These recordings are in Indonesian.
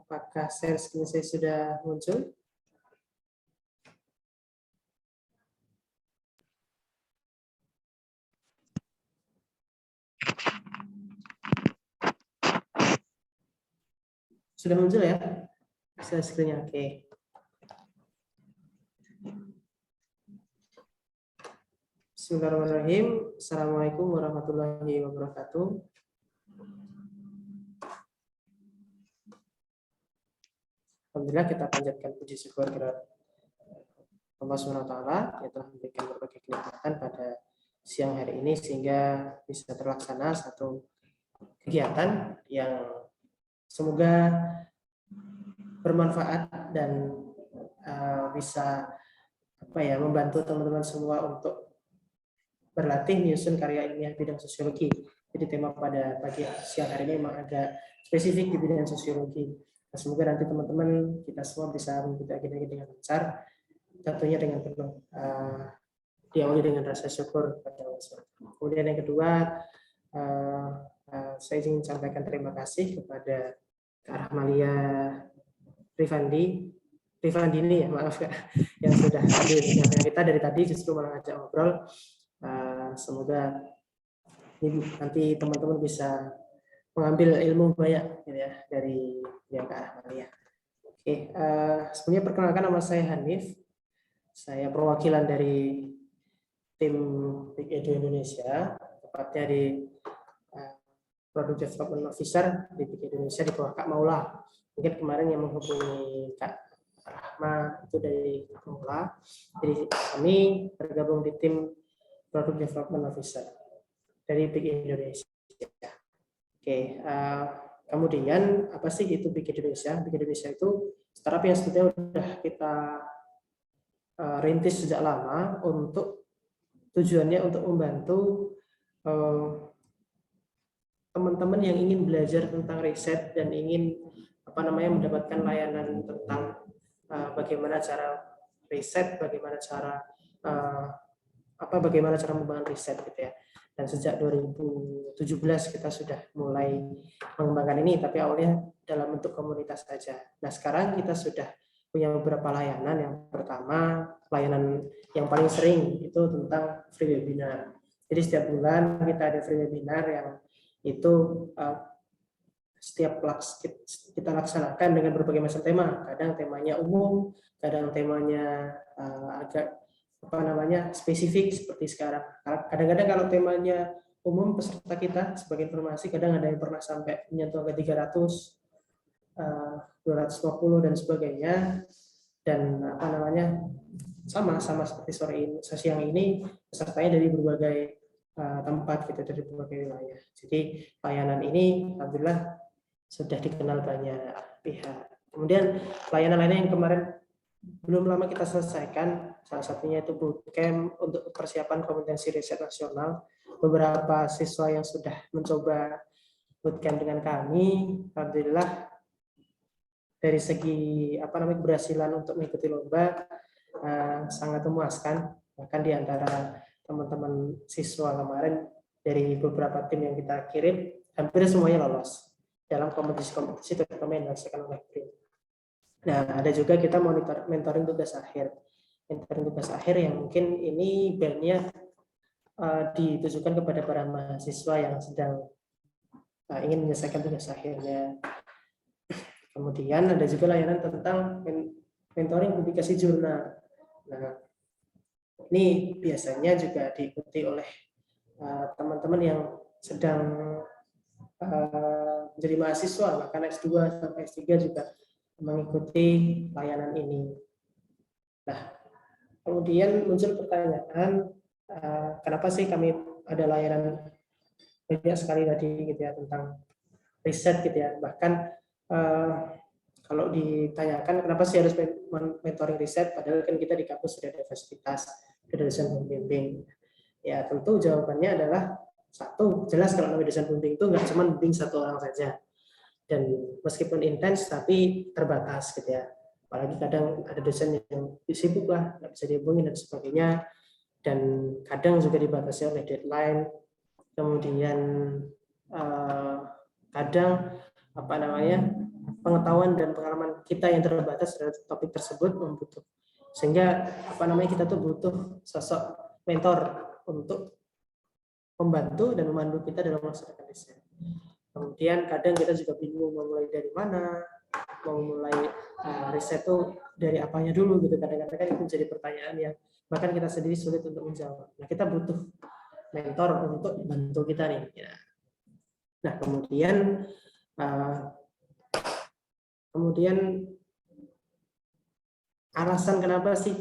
Apakah share screen saya sudah muncul? Sudah muncul ya? Share screen-nya, oke. Bismillahirrahmanirrahim. Assalamualaikum warahmatullahi wabarakatuh. Alhamdulillah, kita panjatkan puji syukur kepada Allah SWT yang telah memberikan berbagai kenikmatan pada siang hari ini sehingga bisa terlaksana satu kegiatan yang semoga bermanfaat dan bisa membantu teman-teman semua untuk berlatih menyusun karya ilmiah bidang sosiologi. Jadi tema pada pagi siang hari ini memang agak spesifik di bidang sosiologi. Nah, semoga nanti teman-teman kita semua bisa mengikuti agenda dengan lancar, tentunya dengan penuh diawali dengan rasa syukur kepada Allah SWT. Kemudian yang kedua, saya ingin sampaikan terima kasih kepada Kak Rahmalia Rifandi ini ya, maaf Kak, yang sudah hadir. Yang kita dari tadi justru malah ngajak ngobrol. Semoga ini nanti teman-teman bisa mengambil ilmu banyak gitu ya dari yang Kak Rahmalia. Oke, sebelumnya perkenalkan, nama saya Hanif. Saya perwakilan dari tim Big Edu Indonesia, tepatnya di Product Development Officer di Big Edu Indonesia di bawah Kak Maula. Mungkin kemarin yang menghubungi Kak Rahma itu dari Kak Maula. Jadi kami tergabung di tim Product Development Officer dari Big Indonesia. Oke, kemudian apa sih itu Big Indonesia? Big Indonesia itu startup yang sebetulnya sudah kita rintis sejak lama untuk tujuannya untuk membantu teman-teman yang ingin belajar tentang riset dan ingin mendapatkan layanan tentang bagaimana cara riset, bagaimana cara membangun riset gitu ya. Dan sejak 2017 kita sudah mulai mengembangkan ini, tapi awalnya dalam bentuk komunitas saja. Nah, sekarang kita sudah punya beberapa layanan. Yang pertama, layanan yang paling sering itu tentang free webinar. Jadi setiap bulan kita ada free webinar yang itu setiap kita laksanakan dengan berbagai macam tema. Kadang temanya umum, kadang temanya agak spesifik seperti sekarang. Kadang-kadang kalau temanya umum, peserta kita sebagai informasi kadang ada yang pernah sampai menyentuh ke 300, 250 dan sebagainya. Dan sama seperti siang ini pesertanya dari berbagai tempat gitu, dari berbagai wilayah. Jadi layanan ini alhamdulillah sudah dikenal banyak pihak. Kemudian layanan-layanan yang kemarin belum lama kita selesaikan, salah satunya itu bootcamp untuk persiapan kompetensi riset nasional. Beberapa siswa yang sudah mencoba bootcamp dengan kami, alhamdulillah dari segi keberhasilan untuk mengikuti lomba sangat memuaskan. Bahkan di antara teman-teman siswa kemarin dari beberapa tim yang kita kirim, hampir semuanya lolos dalam kompetisi-kompetisi terutama yang dilaksanakan oleh BRIN. Nah, ada juga kita mentoring tugas akhir. Mentoring tugas akhir yang mungkin ini bandnya ditujukan kepada para mahasiswa yang sedang ingin menyelesaikan tugas akhirnya. Kemudian ada juga layanan tentang mentoring publikasi jurnal. Nah, ini biasanya juga diikuti oleh teman-teman yang sedang menjadi mahasiswa, bahkan S2 sampai S3 juga mengikuti layanan ini. Nah, kemudian muncul pertanyaan, kenapa sih kami ada layanan banyak sekali tadi gitu ya tentang riset gitu ya. Bahkan kalau ditanyakan kenapa sih harus mentoring riset, padahal kan kita di kampus sudah ada fasilitas, ada dosen pembimbing. Ya tentu jawabannya adalah satu, jelas kalau namanya dosen pembimbing itu nggak cuma bimbing satu orang saja. Dan meskipun intens tapi terbatas gitu ya. Apalagi kadang ada dosen yang sibuk lah, nggak bisa dihubungi dan sebagainya. Dan kadang juga dibatasi oleh deadline. Kemudian kadang pengetahuan dan pengalaman kita yang terbatas terhadap topik tersebut sehingga kita tuh butuh sosok mentor untuk membantu dan memandu kita dalam melaksanakan riset. Kemudian kadang kita juga bingung mau mulai dari mana, mau mulai riset tuh dari apanya dulu gitu. Kadang-kadang kan itu jadi pertanyaan yang bahkan kita sendiri sulit untuk menjawab. Nah, kita butuh mentor untuk bantu kita nih. Ya. Nah, kemudian alasan kenapa sih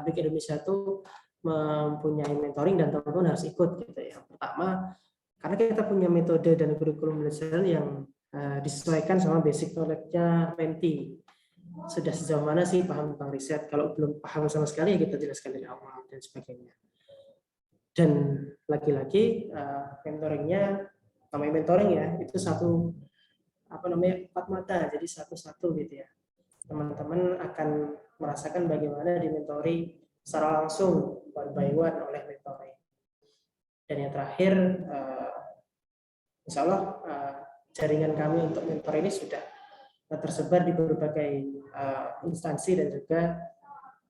BIK Indonesia tuh mempunyai mentoring dan teman-teman harus ikut gitu ya. Pertama, karena kita punya metode dan kurikulum belajar yang disesuaikan sama basic knowledge-nya mentee. Sudah sejauh mana sih paham tentang riset? Kalau belum paham sama sekali, ya kita jelaskan dari awal dan sebagainya. Dan lagi-lagi mentoringnya, namanya mentoring ya, itu empat mata, jadi satu-satu gitu ya. Teman-teman akan merasakan bagaimana dimentori secara langsung one by one oleh mentoring. Dan yang terakhir, insya Allah jaringan kami untuk mentor ini sudah tersebar di berbagai instansi dan juga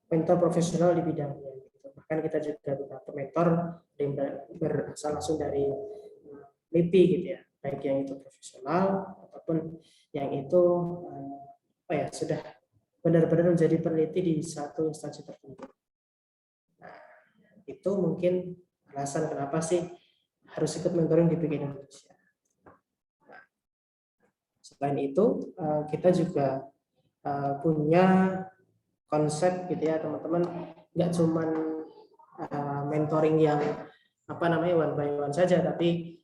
mentor profesional di bidangnya. Bahkan kita juga beberapa mentor yang berasal langsung dari LIPI gitu ya, baik yang itu profesional ataupun yang itu sudah benar-benar menjadi peneliti di satu instansi tertentu. Nah, itu mungkin alasan kenapa sih harus ikut mentoring di BIK Indonesia. Nah, selain itu, kita juga punya konsep gitu ya teman-teman, nggak cuman mentoring yang one by one saja, tapi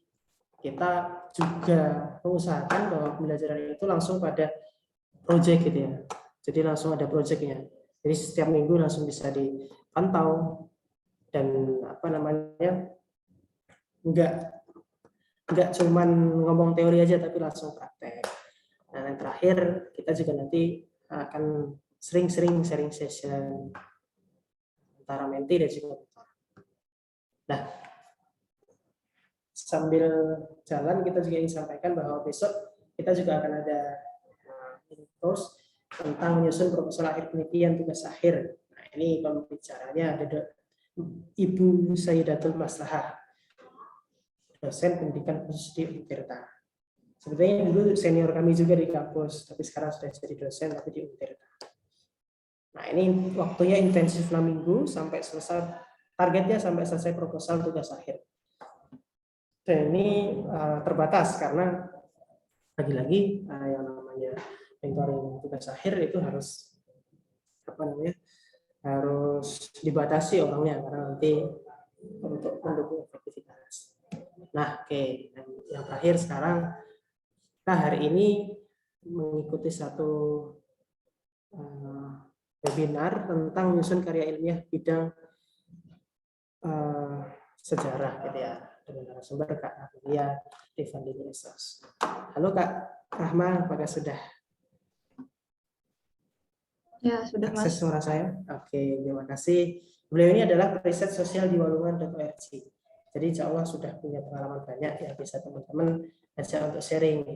kita juga mengusahakan bahwa pembelajaran itu langsung pada project gitu ya. Jadi langsung ada projectnya. Jadi setiap minggu langsung bisa dipantau dan nggak cuman ngomong teori aja tapi langsung praktek. Nah, yang terakhir kita juga nanti akan sering-sering sharing session antara mentee dan juga mentor. Nah, sambil jalan kita juga ingin sampaikan bahwa besok kita juga akan ada course tentang menyusun proposal akhir penelitian tugas akhir. Nah, ini pembicaranya ada Ibu Sayyidatul Maslahah, dosen pendidikan khusus di Untirta. Sebetulnya dulu senior kami juga di kampus, tapi sekarang sudah jadi dosen tapi di Untirta. Nah, ini waktunya intensif 6 minggu sampai selesai, targetnya sampai selesai proposal tugas akhir. Dan ini terbatas karena lagi-lagi yang namanya mentoring tugas akhir itu harus harus dibatasi orangnya karena nanti untuk mendukung efektivitas. Nah, oke. Yang terakhir sekarang kita hari ini mengikuti satu webinar tentang menyusun karya ilmiah bidang sejarah gitu ya, dengan narasumber Kak Rahma Rifandini Esos. Halo Kak Rahma, apakah sudah? Ya, sudah akses Mas. Suara saya? Oke, terima kasih. Beliau ini adalah riset sosial di walungan.org. Jadi insya Allah sudah punya pengalaman banyak ya, bisa teman-teman ajak untuk sharing.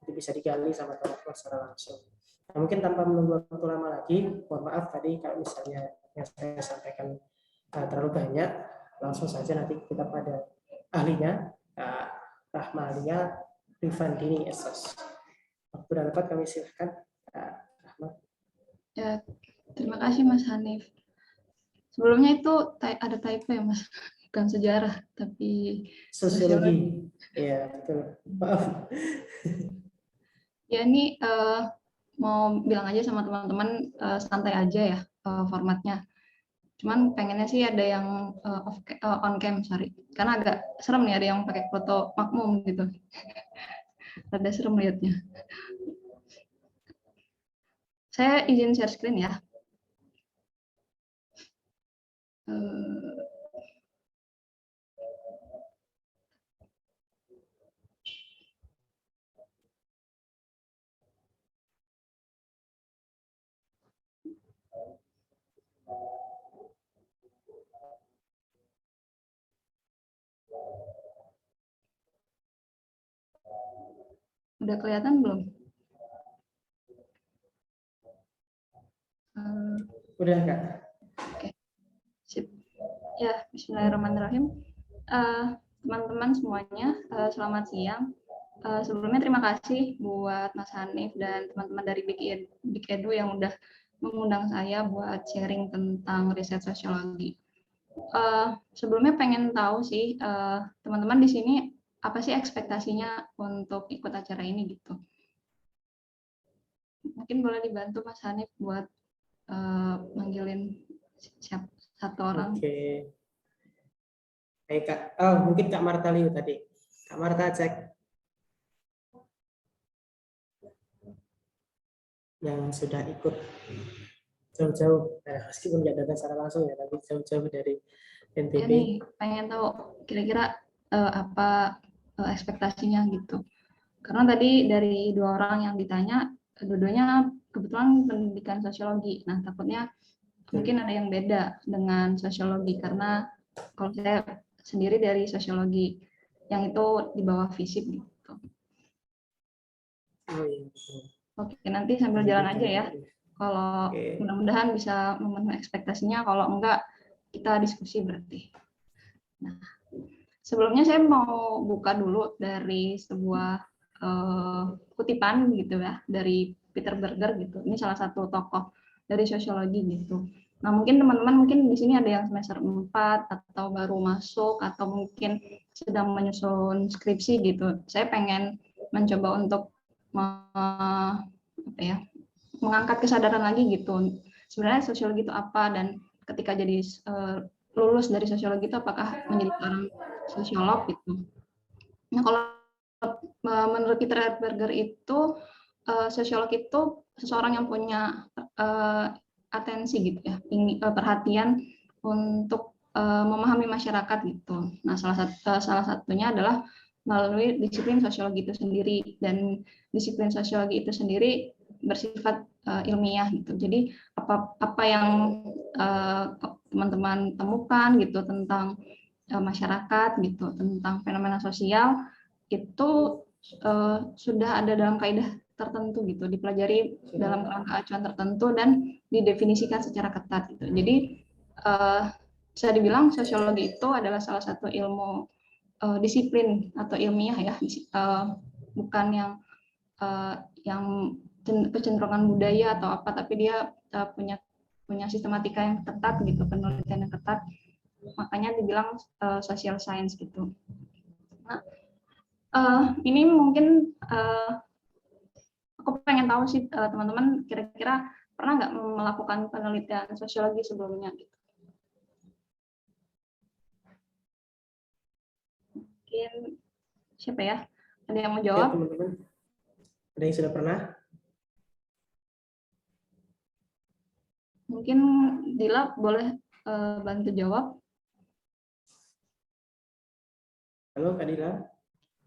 Itu bisa digali sama teman-teman secara langsung. Nah, mungkin tanpa menunggu waktu lama lagi, mohon maaf tadi kalau misalnya yang saya sampaikan terlalu banyak, langsung saja nanti kita pada ahlinya, Rahma Alia Rifandini Esos. Waktu dan tempat kami silakan, Rahma. Ya, terima kasih Mas Hanif. Sebelumnya itu ada typo ya Mas, bukan sejarah tapi sosiologi. Ya, betul. Maaf. Ya, ini mau bilang aja sama teman-teman santai aja ya formatnya. Cuman pengennya sih ada yang on cam, sorry. Karena agak serem nih ada yang pakai foto makmum gitu. Ada serem liatnya. Saya izin share screen ya. Udah kelihatan belum? Udah Kak. Oke, sip. Ya, Bismillahirrahmanirrahim. Teman-teman semuanya, selamat siang. Sebelumnya terima kasih buat Mas Hanif dan teman-teman dari Big Edu yang udah mengundang saya buat sharing tentang riset sosiologi. Sebelumnya pengen tahu sih, teman-teman di sini apa sih ekspektasinya untuk ikut acara ini gitu. Mungkin boleh dibantu Mas Hanif buat manggilin satu orang. Oke. Baik Kak. Oh, mungkin Kak Marta Liu tadi. Kak Marta cek yang sudah ikut jauh-jauh, meskipun nggak datang secara langsung ya, tapi jauh-jauh dari Ya NTB. nih, pengen tahu kira-kira apa ekspektasinya gitu. Karena tadi dari 2 orang yang ditanya, dua-duanya kebetulan pendidikan sosiologi. Nah, takutnya mungkin ada yang beda dengan sosiologi karena kalau saya sendiri dari sosiologi yang itu di bawah FISIP gitu. Oh, iya. Oke, nanti sambil jalan aja ya. Kalau mudah-mudahan bisa memenuhi ekspektasinya, kalau enggak kita diskusi berarti. Nah, sebelumnya saya mau buka dulu dari sebuah kutipan gitu ya dari Peter Berger gitu. Ini salah satu tokoh dari sosiologi gitu. Nah, mungkin teman-teman mungkin di sini ada yang semester 4 atau baru masuk atau mungkin sedang menyusun skripsi gitu. Saya pengen mencoba untuk apa ya, mengangkat kesadaran lagi gitu. Sebenarnya sosiologi itu apa dan ketika jadi lulus dari sosiologi itu apakah menjadi seorang sosiolog gitu. Nah, kalau menurut Peter Berger itu sosiolog itu seseorang yang punya atensi gitu ya, perhatian untuk memahami masyarakat gitu. Nah, salah satunya adalah melalui disiplin sosiologi itu sendiri, dan disiplin sosiologi itu sendiri bersifat ilmiah gitu. Jadi apa yang teman-teman temukan gitu tentang masyarakat gitu, tentang fenomena sosial itu sudah ada dalam kaidah tertentu gitu, dipelajari dalam kerangka acuan tertentu dan didefinisikan secara ketat gitu. Jadi bisa dibilang sosiologi itu adalah salah satu ilmu disiplin atau ilmiah ya, bukan yang kecenderungan budaya atau apa, tapi dia punya sistematika yang ketat gitu, penelitian yang ketat, makanya dibilang social science gitu. Nah, ini mungkin aku pengen tahu sih teman-teman kira-kira pernah nggak melakukan penelitian sosiologi sebelumnya gitu. Mungkin siapa ya? Ada yang mau jawab? Ya, teman-teman. Ada yang sudah pernah? Mungkin Dila boleh bantu jawab. Halo Kak Dila.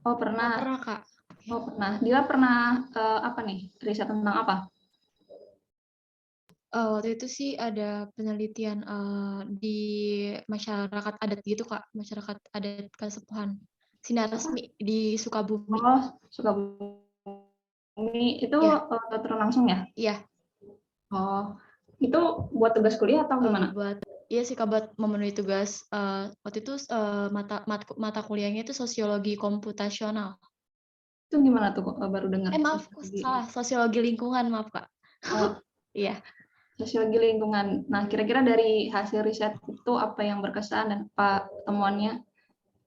Oh pernah. Oh, pernah Kak. Oh pernah. Dila pernah apa nih? Riset tentang apa? Waktu itu sih ada penelitian di masyarakat adat gitu Kak, masyarakat adat Kasepuhan. Sinar Resmi di Sukabumi. Oh, Sukabumi itu ya. turun langsung ya? Iya. Oh, itu buat tugas kuliah atau gimana? Iya sih Kak, buat memenuhi tugas. Waktu itu mata kuliahnya itu sosiologi komputasional. Itu gimana tuh kok baru dengar? Maaf, salah, sosiologi lingkungan, maaf Kak. Oh, iya. Sosiologi lingkungan. Nah, kira-kira dari hasil riset itu apa yang berkesan dan apa temuannya?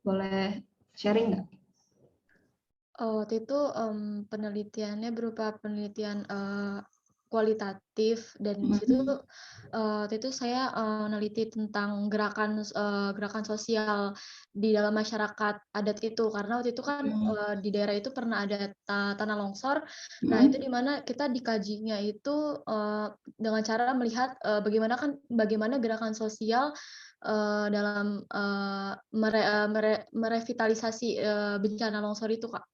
Boleh sharing nggak? Waktu itu penelitiannya berupa penelitian kualitatif, dan di situ waktu itu saya neliti tentang gerakan sosial di dalam masyarakat adat itu, karena waktu itu kan di daerah itu pernah ada tanah longsor. Nah, itu di mana kita dikajinya itu dengan cara melihat bagaimana gerakan sosial dalam merevitalisasi bencana longsor itu, Kak.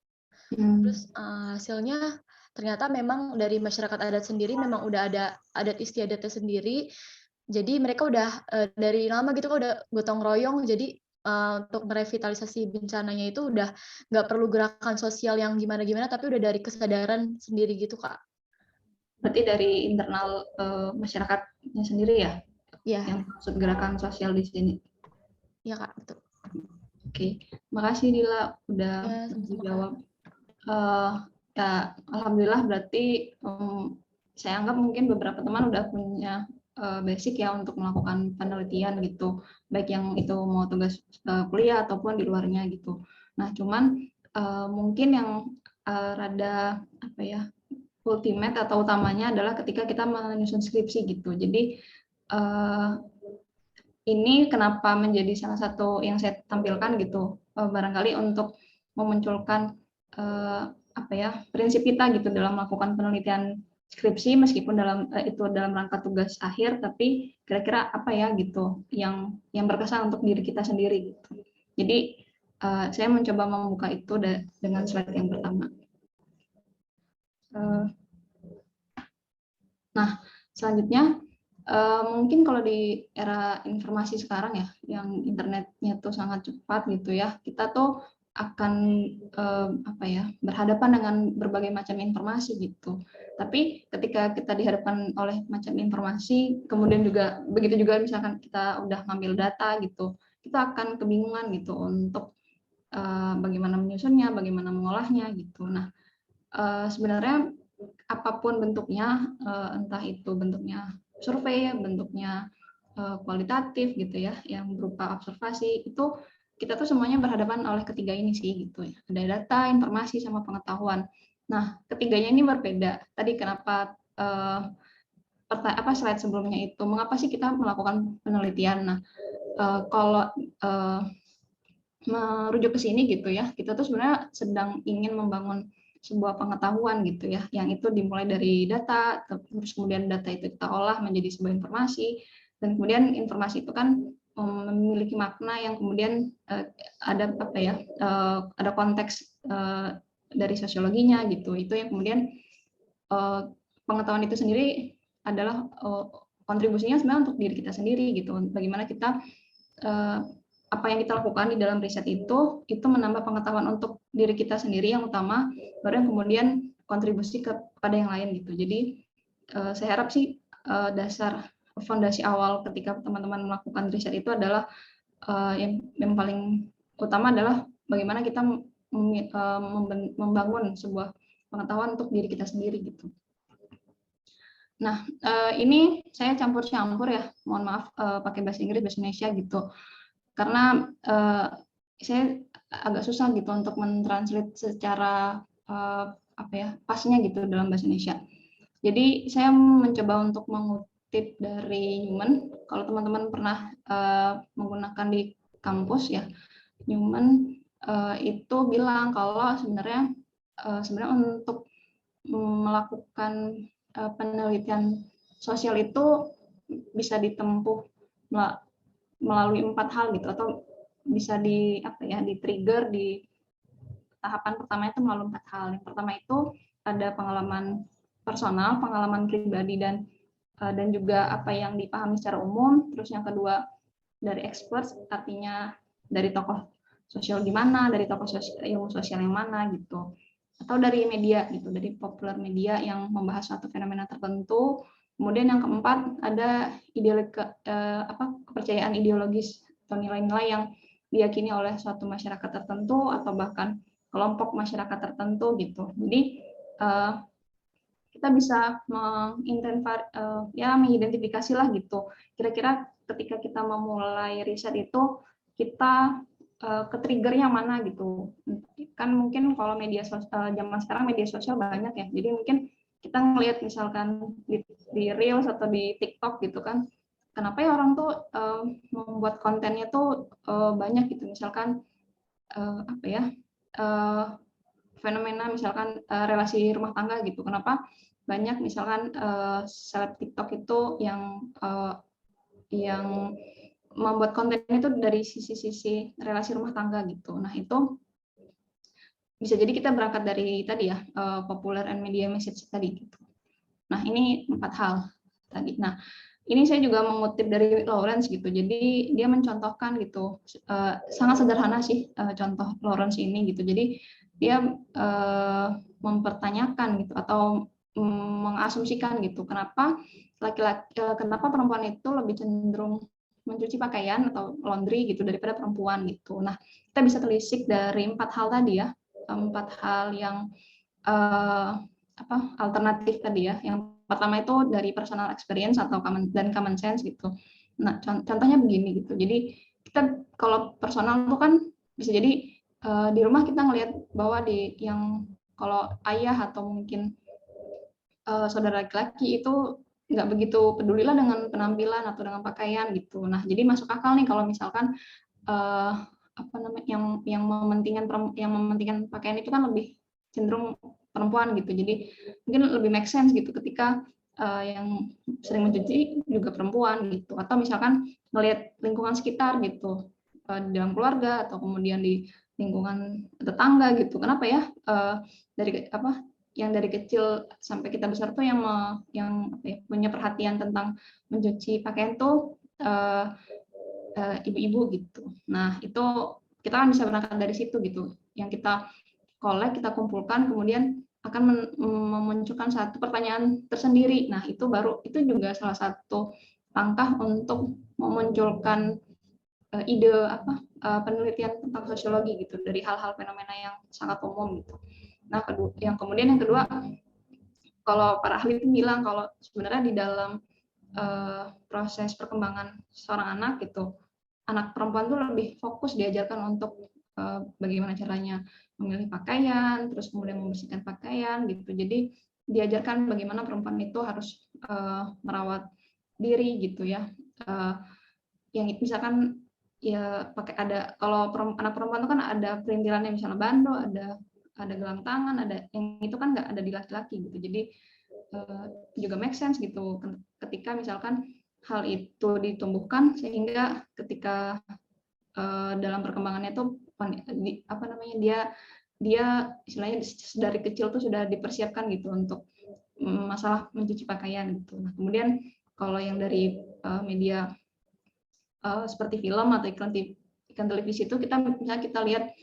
Terus hasilnya ternyata memang dari masyarakat adat sendiri memang udah ada adat istiadatnya sendiri. Jadi mereka udah dari lama gitu kan udah gotong royong. Jadi untuk merevitalisasi bencananya itu udah nggak perlu gerakan sosial yang gimana-gimana, tapi udah dari kesadaran sendiri gitu, Kak. berarti dari internal masyarakatnya sendiri ya, Iya, yang maksud gerakan sosial di sini. iya Kak, betul. Oke, makasih Dila udah Ya, sama-sama Kak. dijawab. Ya, alhamdulillah berarti saya anggap mungkin beberapa teman udah punya basic ya untuk melakukan penelitian gitu, baik yang itu mau tugas kuliah ataupun di luarnya gitu. Nah, cuman mungkin yang rada apa ya, ultimate atau utamanya adalah ketika kita menyusun skripsi gitu. Jadi ini kenapa menjadi salah satu yang saya tampilkan gitu, barangkali untuk memunculkan apa ya, prinsip kita gitu dalam melakukan penelitian skripsi, meskipun itu dalam rangka tugas akhir, tapi kira-kira apa ya gitu yang berkesan untuk diri kita sendiri gitu. Jadi saya mencoba membuka itu dengan slide yang pertama. Nah, selanjutnya mungkin kalau di era informasi sekarang ya, yang internetnya tuh sangat cepat gitu ya, kita tuh akan apa ya, berhadapan dengan berbagai macam informasi gitu. Tapi ketika kita dihadapkan oleh macam informasi, kemudian juga begitu juga misalkan kita udah ngambil data gitu, kita akan kebingungan gitu untuk bagaimana menyusunnya, bagaimana mengolahnya gitu. Nah, sebenarnya apapun bentuknya, entah itu bentuknya survei, bentuknya kualitatif gitu ya, yang berupa observasi, itu kita tuh semuanya berhadapan oleh ketiga ini sih gitu ya. Ada data, informasi, sama pengetahuan. Nah, ketiganya ini berbeda. Tadi kenapa slide sebelumnya itu, mengapa sih kita melakukan penelitian? Nah, kalau merujuk ke sini gitu ya, kita tuh sebenarnya sedang ingin membangun sebuah pengetahuan gitu ya, yang itu dimulai dari data, terus kemudian data itu kita olah menjadi sebuah informasi, dan kemudian informasi itu kan memiliki makna yang kemudian ada apa ya, ada konteks dari sosiologinya gitu, itu yang kemudian pengetahuan itu sendiri adalah kontribusinya sebenarnya untuk diri kita sendiri gitu, bagaimana kita apa yang kita lakukan di dalam riset itu menambah pengetahuan untuk diri kita sendiri yang utama, baru yang kemudian kontribusi kepada yang lain gitu. Jadi saya harap sih dasar fondasi awal ketika teman-teman melakukan riset itu adalah yang paling utama adalah bagaimana kita membangun sebuah pengetahuan untuk diri kita sendiri gitu. Nah, ini saya campur-campur ya, mohon maaf pakai bahasa Inggris, bahasa Indonesia gitu. Karena saya agak susah gitu untuk mentranslate secara apa ya, pasnya gitu dalam bahasa Indonesia. Jadi saya mencoba untuk mengutip dari Newman. Kalau teman-teman pernah menggunakan di kampus ya, Newman itu bilang kalau sebenarnya untuk melakukan penelitian sosial itu bisa ditempuh melalui 4 hal gitu, atau bisa di apa ya, di trigger di tahapan pertama itu melalui 4 hal. Yang pertama itu ada pengalaman personal, pengalaman pribadi dan juga apa yang dipahami secara umum. Terus yang kedua dari expert, artinya dari tokoh sosial di mana, dari tokoh ilmu sosial yang mana gitu, atau dari media gitu, dari populer media yang membahas suatu fenomena tertentu. Kemudian yang keempat ada kepercayaan ideologis atau nilai-nilai yang diyakini oleh suatu masyarakat tertentu atau bahkan kelompok masyarakat tertentu gitu. Jadi kita bisa mengidentifikasi lah gitu. Kira-kira ketika kita memulai riset itu kita ke trigger yang mana gitu. Kan mungkin kalau media sosial zaman sekarang media sosial banyak ya. Jadi mungkin kita ngelihat misalkan di Reels atau di TikTok gitu kan, kenapa ya orang tuh membuat kontennya tuh banyak gitu, misalkan apa ya, fenomena misalkan relasi rumah tangga gitu, kenapa banyak misalkan seleb TikTok itu yang membuat konten itu dari sisi relasi rumah tangga gitu. Nah itu bisa jadi kita berangkat dari tadi ya, popular and media message tadi gitu. Nah, ini 4 hal tadi. Nah, ini saya juga mengutip dari Lawrence gitu. Jadi dia mencontohkan gitu, sangat sederhana sih contoh Lawrence ini gitu. Jadi dia mempertanyakan gitu atau mengasumsikan gitu, kenapa kenapa perempuan itu lebih cenderung mencuci pakaian atau laundry gitu daripada perempuan gitu. Nah, kita bisa telisik dari 4 hal tadi ya, 4 hal yang alternatif tadi ya. Yang pertama itu dari personal experience atau common sense gitu. Nah, contohnya begini gitu. Jadi kita kalau personal itu kan bisa jadi di rumah kita ngelihat bahwa kalau ayah atau mungkin saudara laki-laki itu nggak begitu pedulilah dengan penampilan atau dengan pakaian gitu. Nah, jadi masuk akal nih kalau misalkan yang mementingkan pakaian itu kan lebih cenderung perempuan gitu. Jadi mungkin lebih make sense gitu ketika yang sering mencuci juga perempuan gitu. Atau misalkan melihat lingkungan sekitar gitu, di dalam keluarga atau kemudian di lingkungan tetangga gitu. Kenapa ya yang dari kecil sampai kita besar tuh yang punya perhatian tentang mencuci pakaian tuh ibu-ibu gitu. Nah, itu kita kan bisa berangkat dari situ gitu. Yang kita collect, kita kumpulkan, kemudian akan memunculkan satu pertanyaan tersendiri. Nah, itu juga salah satu langkah untuk memunculkan ide penelitian tentang sosiologi gitu dari hal-hal fenomena yang sangat umum gitu. Nah, yang kedua, kalau para ahli itu bilang kalau sebenarnya di dalam proses perkembangan seorang anak gitu, anak perempuan tuh lebih fokus diajarkan untuk bagaimana caranya memilih pakaian, terus kemudian membersihkan pakaian gitu. Jadi diajarkan bagaimana perempuan itu harus merawat diri gitu ya. Yang misalkan ya kalau anak perempuan itu kan ada perintilannya, misalnya bando, ada gelang tangan, yang itu kan nggak ada di laki-laki gitu. Jadi juga make sense gitu ketika misalkan hal itu ditumbuhkan sehingga ketika dalam perkembangannya itu dia istilahnya dari kecil tuh sudah dipersiapkan gitu untuk masalah mencuci pakaian gitu. Nah, kemudian kalau yang dari media seperti film atau iklan televisi itu kita lihat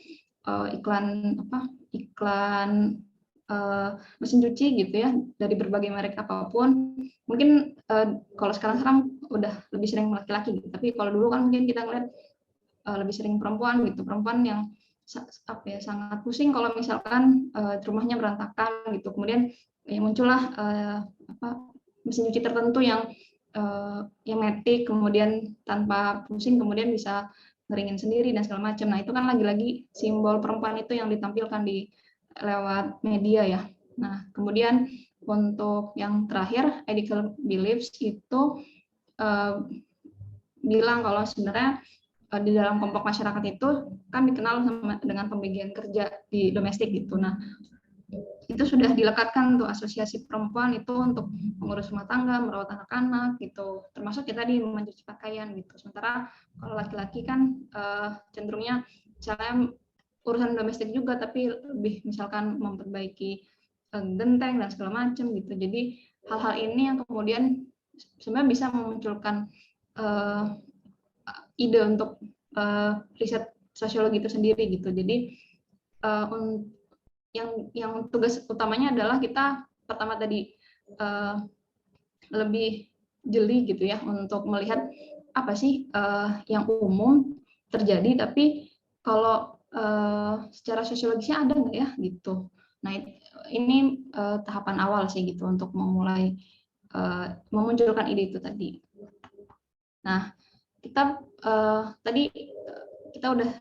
iklan mesin cuci gitu ya dari berbagai merek apapun. Mungkin kalau sekarang udah lebih sering laki-laki gitu. Tapi kalau dulu kan mungkin kita ngeliat lebih sering perempuan gitu, perempuan yang sangat pusing kalau misalkan rumahnya berantakan gitu. Kemudian muncullah mesin cuci tertentu yang metik, kemudian tanpa pusing, kemudian bisa ngeringin sendiri dan segala macam. Nah, itu kan lagi-lagi simbol perempuan itu yang ditampilkan lewat media ya. Nah, kemudian untuk yang terakhir, ethical beliefs itu bilang kalau sebenarnya di dalam kelompok masyarakat itu kan dikenal dengan pembagian kerja di domestik gitu. Nah, itu sudah dilekatkan tuh asosiasi perempuan itu untuk mengurus rumah tangga, merawat anak-anak gitu, termasuk kita di mencuci pakaian gitu. Sementara kalau laki-laki kan cenderungnya misalnya urusan domestik juga, tapi lebih misalkan memperbaiki genteng dan segala macam gitu. Jadi hal-hal ini yang kemudian sebenarnya bisa memunculkan ide untuk riset sosiologi itu sendiri gitu. Jadi yang tugas utamanya adalah kita pertama tadi lebih jeli gitu ya untuk melihat apa sih yang umum terjadi, tapi kalau secara sosiologisnya ada nggak ya gitu. Nah, ini tahapan awal sih gitu untuk memulai memunculkan ide itu tadi. Nah, tadi kita udah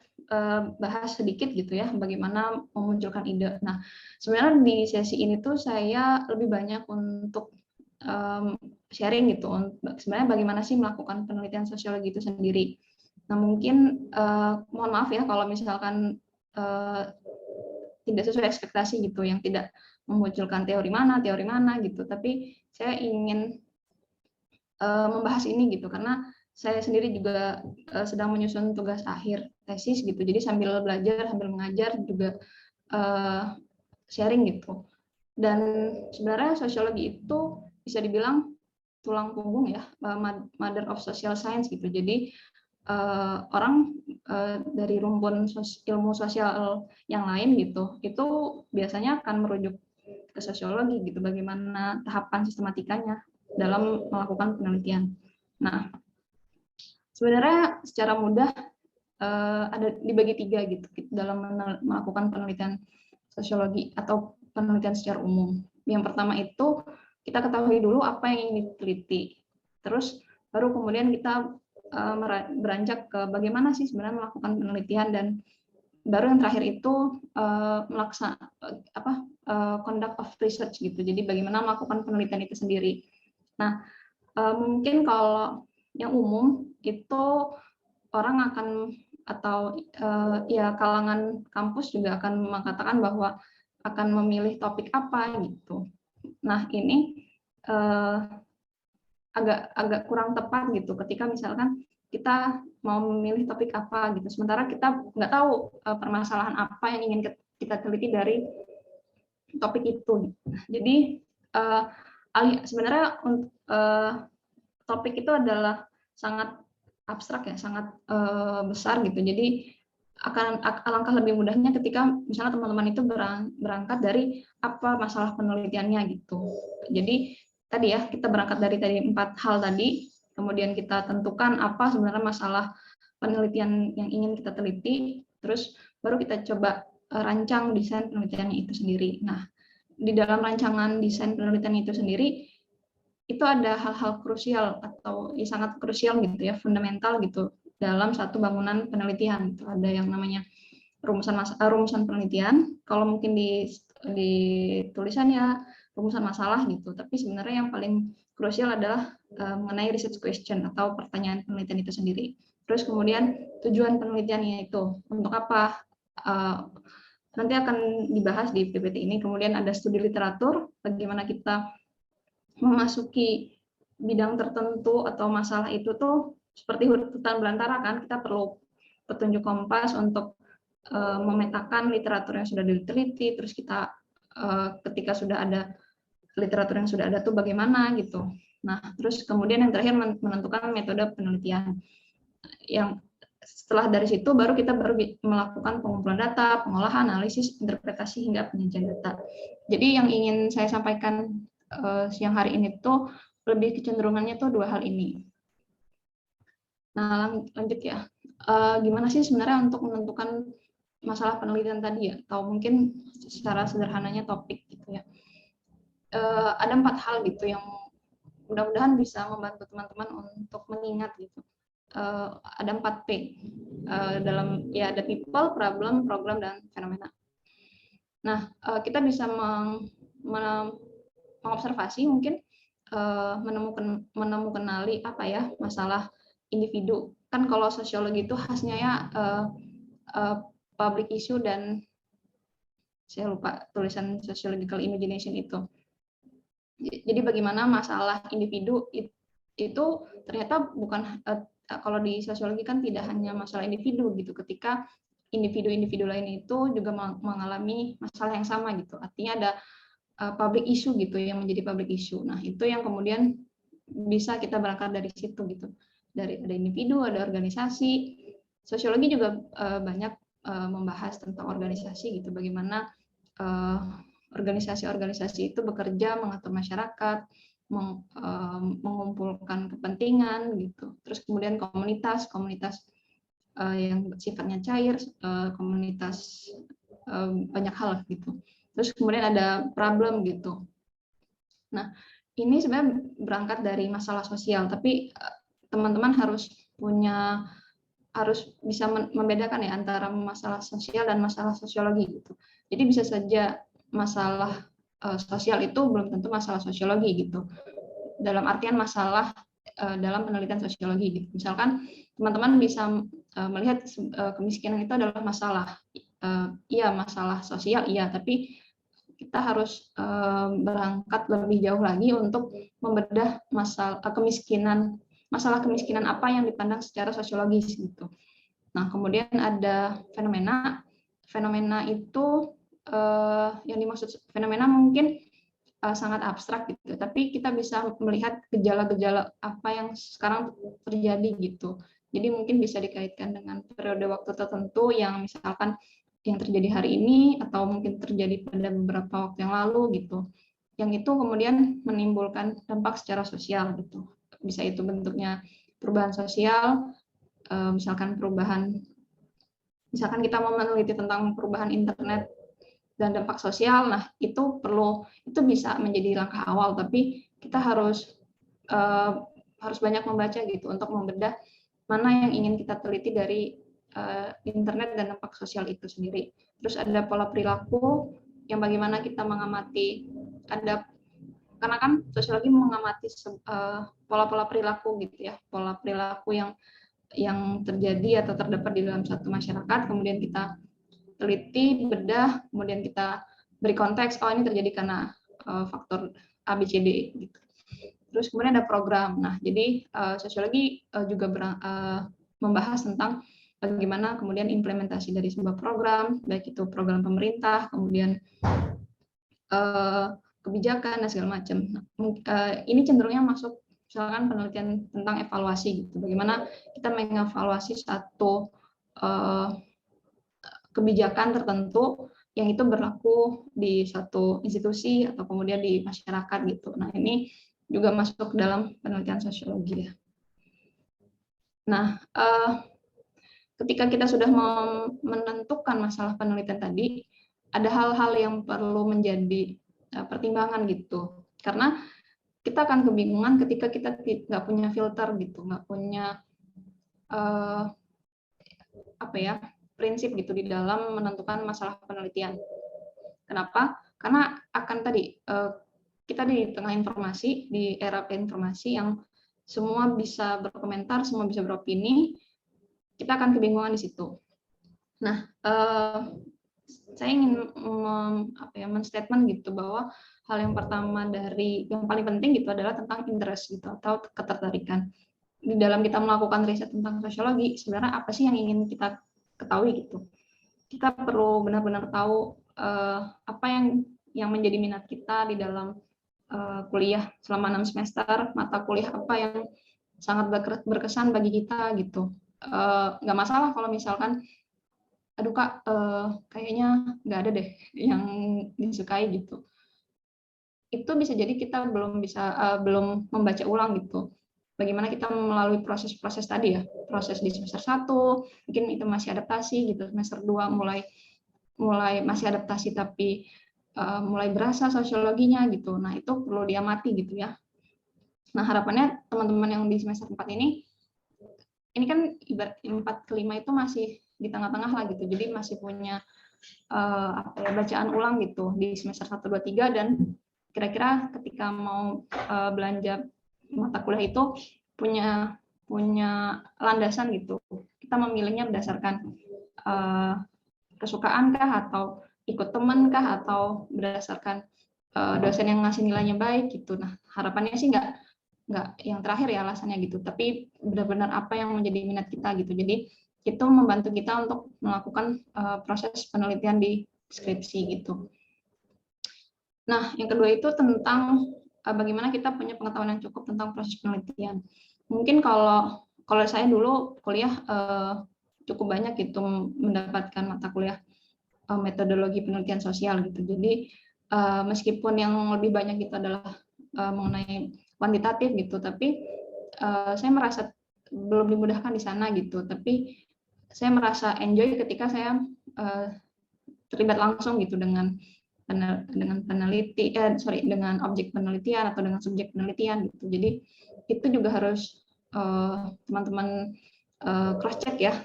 bahas sedikit gitu ya bagaimana memunculkan ide. Nah, sebenarnya di sesi ini tuh saya lebih banyak untuk sharing gitu. Sebenarnya bagaimana sih melakukan penelitian sosiologi itu sendiri. Nah, mungkin mohon maaf ya kalau misalkan tidak sesuai ekspektasi gitu, yang tidak memunculkan teori mana gitu. Tapi saya ingin membahas ini gitu karena saya sendiri juga sedang menyusun tugas akhir tesis gitu. Jadi sambil belajar, sambil mengajar juga sharing gitu. Dan sebenarnya sosiologi itu bisa dibilang tulang punggung ya, mother of social science gitu. Jadi orang dari rumpun ilmu sosial yang lain gitu, itu biasanya akan merujuk ke sosiologi gitu, bagaimana tahapan sistematikanya dalam melakukan penelitian. Nah, sebenarnya secara mudah ada dibagi 3 gitu dalam melakukan penelitian sosiologi atau penelitian secara umum. Yang pertama itu kita ketahui dulu apa yang ingin diteliti. Terus baru kemudian kita beranjak ke bagaimana sih sebenarnya melakukan penelitian, dan baru yang terakhir itu conduct of research gitu. Jadi bagaimana melakukan penelitian itu sendiri. Nah, mungkin kalau yang umum itu orang akan atau ya kalangan kampus juga akan mengatakan bahwa akan memilih topik apa gitu. Nah, ini agak kurang tepat gitu ketika misalkan kita mau memilih topik apa gitu, sementara kita nggak tahu permasalahan apa yang ingin kita teliti dari topik itu. Jadi sebenarnya topik itu adalah sangat abstrak ya, sangat besar gitu. Jadi alangkah lebih mudahnya ketika misalnya teman-teman itu berangkat dari apa masalah penelitiannya gitu. Jadi tadi ya, kita berangkat dari 4 hal tadi, kemudian kita tentukan apa sebenarnya masalah penelitian yang ingin kita teliti, terus baru kita coba rancang desain penelitiannya itu sendiri. Nah, di dalam rancangan desain penelitian itu sendiri itu ada hal-hal krusial atau sangat krusial gitu ya, fundamental gitu dalam satu bangunan penelitian. Itu ada yang namanya rumusan penelitian. Kalau mungkin di tulisannya rumusan masalah gitu, tapi sebenarnya yang paling krusial adalah mengenai research question atau pertanyaan penelitian itu sendiri. Terus kemudian tujuan penelitiannya itu untuk apa? Nanti akan dibahas di PPT ini. Kemudian ada studi literatur, bagaimana kita memasuki bidang tertentu atau masalah itu tuh seperti hutan belantara kan, kita perlu petunjuk kompas untuk memetakan literatur yang sudah diteliti, terus kita ketika sudah ada literatur yang sudah ada tuh bagaimana gitu. Nah, terus kemudian yang terakhir menentukan metode penelitian. Yang setelah dari situ baru kita melakukan pengumpulan data, pengolahan, analisis, interpretasi hingga penyajian data. Jadi yang ingin saya sampaikan siang hari ini tuh lebih kecenderungannya tuh 2 hal ini. Nah, lanjut ya. Gimana sih sebenarnya untuk menentukan masalah penelitian tadi ya, atau mungkin secara sederhananya topik gitu ya. Ada 4 hal gitu yang mudah-mudahan bisa membantu teman-teman untuk mengingat gitu. Ada 4P dalam ya, ada people, problem, program, dan fenomena. Nah, kita bisa mengobservasi mungkin menemukanali apa ya masalah individu. Kan kalau sosiologi itu khasnya ya public issue dan saya lupa tulisan sociological imagination itu. Jadi bagaimana masalah individu itu ternyata bukan kalau di sosiologi kan tidak hanya masalah individu gitu, ketika individu-individu lain itu juga mengalami masalah yang sama gitu. Artinya ada public issue gitu yang menjadi public issue. Nah, itu yang kemudian bisa kita berangkat dari situ gitu. Dari ada individu, ada organisasi. Sosiologi juga banyak membahas tentang organisasi gitu, bagaimana organisasi-organisasi itu bekerja mengatur masyarakat, mengumpulkan kepentingan gitu. Terus kemudian komunitas yang sifatnya cair, komunitas banyak hal gitu. Terus kemudian ada problem gitu. Nah, ini sebenarnya berangkat dari masalah sosial, tapi teman-teman harus bisa membedakan ya antara masalah sosial dan masalah sosiologi gitu. Jadi bisa saja masalah sosial itu belum tentu masalah sosiologi gitu. Dalam artian masalah dalam penelitian sosiologi gitu. Misalkan teman-teman bisa melihat kemiskinan itu adalah masalah. Iya, masalah sosial iya, tapi kita harus berangkat lebih jauh lagi untuk membedah masalah kemiskinan apa yang dipandang secara sosiologis gitu. Nah, kemudian ada fenomena. Fenomena itu yang dimaksud fenomena mungkin sangat abstrak gitu, tapi kita bisa melihat gejala-gejala apa yang sekarang terjadi gitu. Jadi mungkin bisa dikaitkan dengan periode waktu tertentu yang misalkan yang terjadi hari ini atau mungkin terjadi pada beberapa waktu yang lalu gitu. Yang itu kemudian menimbulkan dampak secara sosial gitu. Bisa itu bentuknya perubahan sosial, misalkan kita mau meneliti tentang perubahan internet dan dampak sosial, nah itu bisa menjadi langkah awal, tapi kita harus banyak membaca gitu untuk membedah mana yang ingin kita teliti dari internet dan dampak sosial itu sendiri. Terus ada pola perilaku yang bagaimana kita mengamati, karena kan sosiologi mengamati pola-pola perilaku gitu ya, pola perilaku yang terjadi atau terdapat di dalam satu masyarakat, kemudian kita teliti, bedah, kemudian kita beri konteks, oh ini terjadi karena faktor A, B, C, D gitu. Terus kemudian ada program. Nah, jadi sosiologi juga membahas tentang bagaimana kemudian implementasi dari sebuah program, baik itu program pemerintah, kemudian kebijakan dan segala macam. Ini cenderungnya masuk misalkan penelitian tentang evaluasi gitu. Bagaimana kita mengevaluasi satu kebijakan tertentu yang itu berlaku di satu institusi atau kemudian di masyarakat gitu. Nah, ini juga masuk dalam penelitian sosiologi ya. Nah, ketika kita sudah menentukan masalah penelitian tadi, ada hal-hal yang perlu menjadi pertimbangan gitu. Karena kita akan kebingungan ketika kita nggak punya filter gitu, nggak punya prinsip gitu di dalam menentukan masalah penelitian. Kenapa? Karena akan tadi kita di tengah informasi, di era informasi yang semua bisa berkomentar, semua bisa beropini, kita akan kebingungan di situ. Nah, saya ingin men-statement gitu bahwa hal yang pertama yang paling penting gitu adalah tentang interest gitu atau ketertarikan. Di dalam kita melakukan riset tentang sosiologi, sebenarnya apa sih yang ingin kita ketahui gitu. Kita perlu benar-benar tahu apa yang menjadi minat kita di dalam kuliah selama 6 semester, mata kuliah apa yang sangat berkesan bagi kita gitu. Nggak masalah kalau misalkan, aduh Kak, kayaknya nggak ada deh yang disukai gitu. Itu bisa jadi kita belum membaca ulang gitu. Bagaimana kita melalui proses-proses tadi ya, proses di semester 1, mungkin itu masih adaptasi gitu, semester 2 mulai masih adaptasi tapi mulai berasa sosiologinya gitu. Nah, itu perlu diamati gitu ya. Nah, harapannya teman-teman yang di semester 4 ini kan ibarat 4 ke 5 itu masih di tengah-tengah lah gitu. Jadi masih punya bacaan ulang gitu di semester 1, 2, 3 dan kira-kira ketika mau belanja mata kuliah itu punya landasan gitu. Kita memilihnya berdasarkan kesukaan kah atau ikut teman kah atau berdasarkan dosen yang ngasih nilainya baik gitu. Nah, harapannya sih nggak yang terakhir ya alasannya gitu, tapi benar-benar apa yang menjadi minat kita gitu. Jadi itu membantu kita untuk melakukan proses penelitian di skripsi gitu. Nah, yang kedua itu tentang bagaimana kita punya pengetahuan yang cukup tentang proses penelitian. Mungkin kalau saya dulu kuliah cukup banyak gitu mendapatkan mata kuliah metodologi penelitian sosial gitu. Jadi meskipun yang lebih banyak itu adalah mengenai kuantitatif gitu, tapi saya merasa belum dimudahkan di sana gitu. Tapi saya merasa enjoy ketika saya terlibat langsung gitu dengan dengan objek penelitian atau dengan subjek penelitian gitu. Jadi itu juga harus teman-teman cross check ya,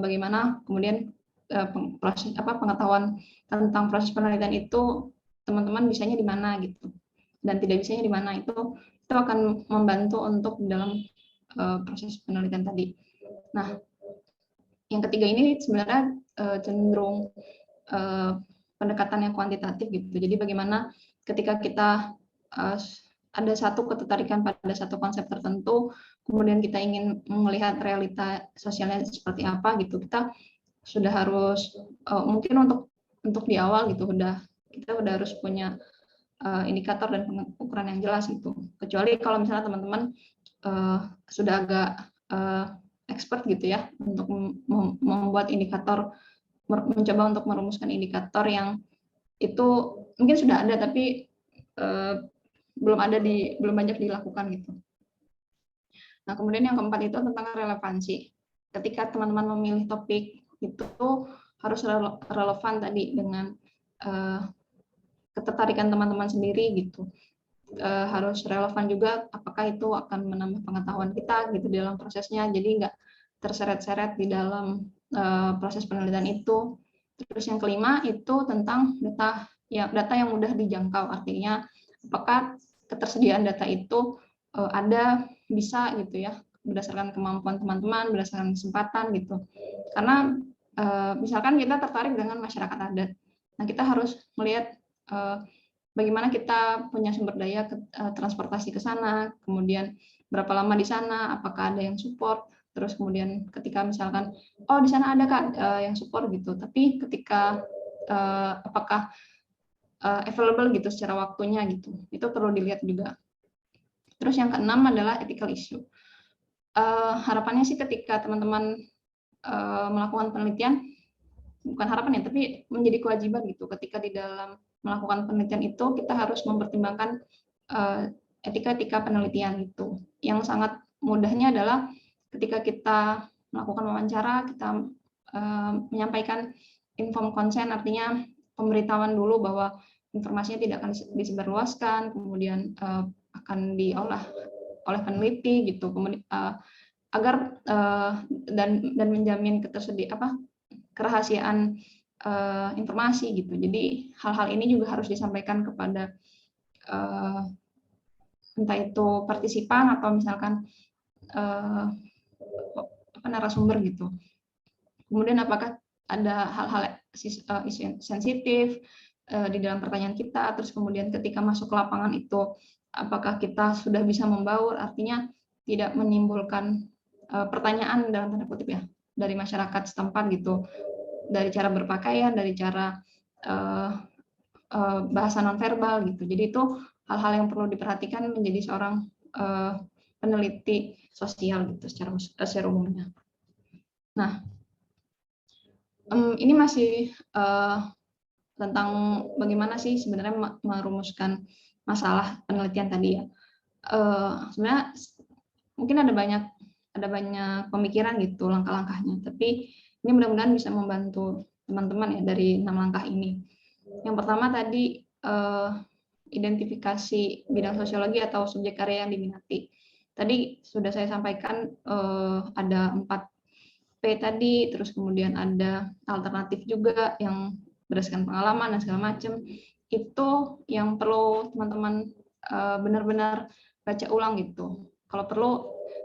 bagaimana kemudian pengetahuan tentang proses penelitian itu teman-teman bisanya di mana gitu dan tidak bisanya di mana, itu akan membantu untuk dalam proses penelitian tadi. Nah, yang ketiga ini sebenarnya cenderung pendekatan yang kuantitatif gitu. Jadi bagaimana ketika kita ada satu ketertarikan pada satu konsep tertentu, kemudian kita ingin melihat realita sosialnya seperti apa gitu, kita sudah harus mungkin untuk di awal gitu kita udah harus punya indikator dan pengukuran yang jelas gitu. Kecuali kalau misalnya teman-teman sudah agak expert gitu ya untuk membuat indikator mencoba untuk merumuskan indikator yang itu mungkin sudah ada tapi belum banyak dilakukan gitu. Nah, kemudian yang keempat itu tentang relevansi. Ketika teman-teman memilih topik itu harus relevan tadi dengan ketertarikan teman-teman sendiri gitu. Harus relevan juga apakah itu akan menambah pengetahuan kita gitu dalam prosesnya, jadi nggak terseret-seret di dalam proses penelitian itu. Terus yang kelima itu tentang data yang mudah dijangkau, artinya apakah ketersediaan data itu ada, bisa gitu ya, berdasarkan kemampuan teman-teman, berdasarkan kesempatan gitu. Karena misalkan kita tertarik dengan masyarakat adat, nah kita harus melihat bagaimana kita punya sumber daya transportasi ke sana, kemudian berapa lama di sana, apakah ada yang support, terus kemudian ketika misalkan oh di sana ada Kak yang support gitu, tapi ketika apakah available gitu secara waktunya gitu, itu perlu dilihat juga. Terus yang keenam adalah ethical issue. Harapannya sih ketika teman-teman melakukan penelitian, bukan harapan ya, tapi menjadi kewajiban gitu, ketika di dalam melakukan penelitian itu kita harus mempertimbangkan etika-etika penelitian itu. Yang sangat mudahnya adalah ketika kita melakukan wawancara, kita menyampaikan informed consent, artinya pemberitahuan dulu bahwa informasinya tidak akan disebarluaskan, kemudian akan diolah oleh peneliti gitu, kemudian agar dan menjamin kerahasiaan informasi gitu. Jadi hal-hal ini juga harus disampaikan kepada entah itu partisipan atau misalkan narasumber gitu. Kemudian apakah ada hal-hal sensitif di dalam pertanyaan kita, terus kemudian ketika masuk ke lapangan itu apakah kita sudah bisa membaur, artinya tidak menimbulkan pertanyaan dalam tanda kutip ya dari masyarakat setempat gitu, dari cara berpakaian, dari cara bahasa nonverbal gitu. Jadi itu hal-hal yang perlu diperhatikan menjadi seorang peneliti sosial gitu secara umumnya. Nah, ini masih tentang bagaimana sih sebenarnya merumuskan masalah penelitian tadi ya. Sebenarnya mungkin ada banyak pemikiran gitu langkah-langkahnya, tapi ini mudah-mudahan bisa membantu teman-teman ya dari 6 langkah ini. Yang pertama tadi identifikasi bidang sosiologi atau subjek karya yang diminati. Tadi sudah saya sampaikan ada 4P tadi, terus kemudian ada alternatif juga yang berdasarkan pengalaman dan segala macam. Itu yang perlu teman-teman benar-benar baca ulang gitu. Kalau perlu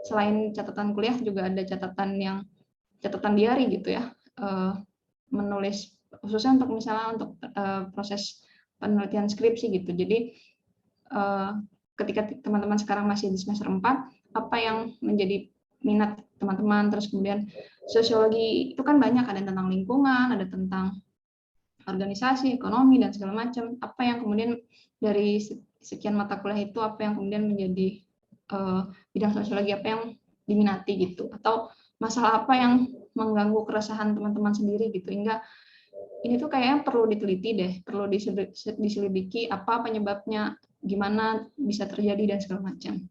selain catatan kuliah juga ada catatan diary gitu ya, menulis khususnya untuk misalnya untuk proses penelitian skripsi gitu. Jadi ketika teman-teman sekarang masih di semester 4, apa yang menjadi minat teman-teman, terus kemudian sosiologi itu kan banyak, ada tentang lingkungan, ada tentang organisasi, ekonomi dan segala macam. Apa yang kemudian dari sekian mata kuliah itu apa yang kemudian menjadi bidang sosiologi, apa yang diminati gitu, atau masalah apa yang mengganggu keresahan teman-teman sendiri gitu, hingga ini tuh kayaknya perlu diteliti deh, perlu diselidiki apa penyebabnya, gimana bisa terjadi dan segala macam.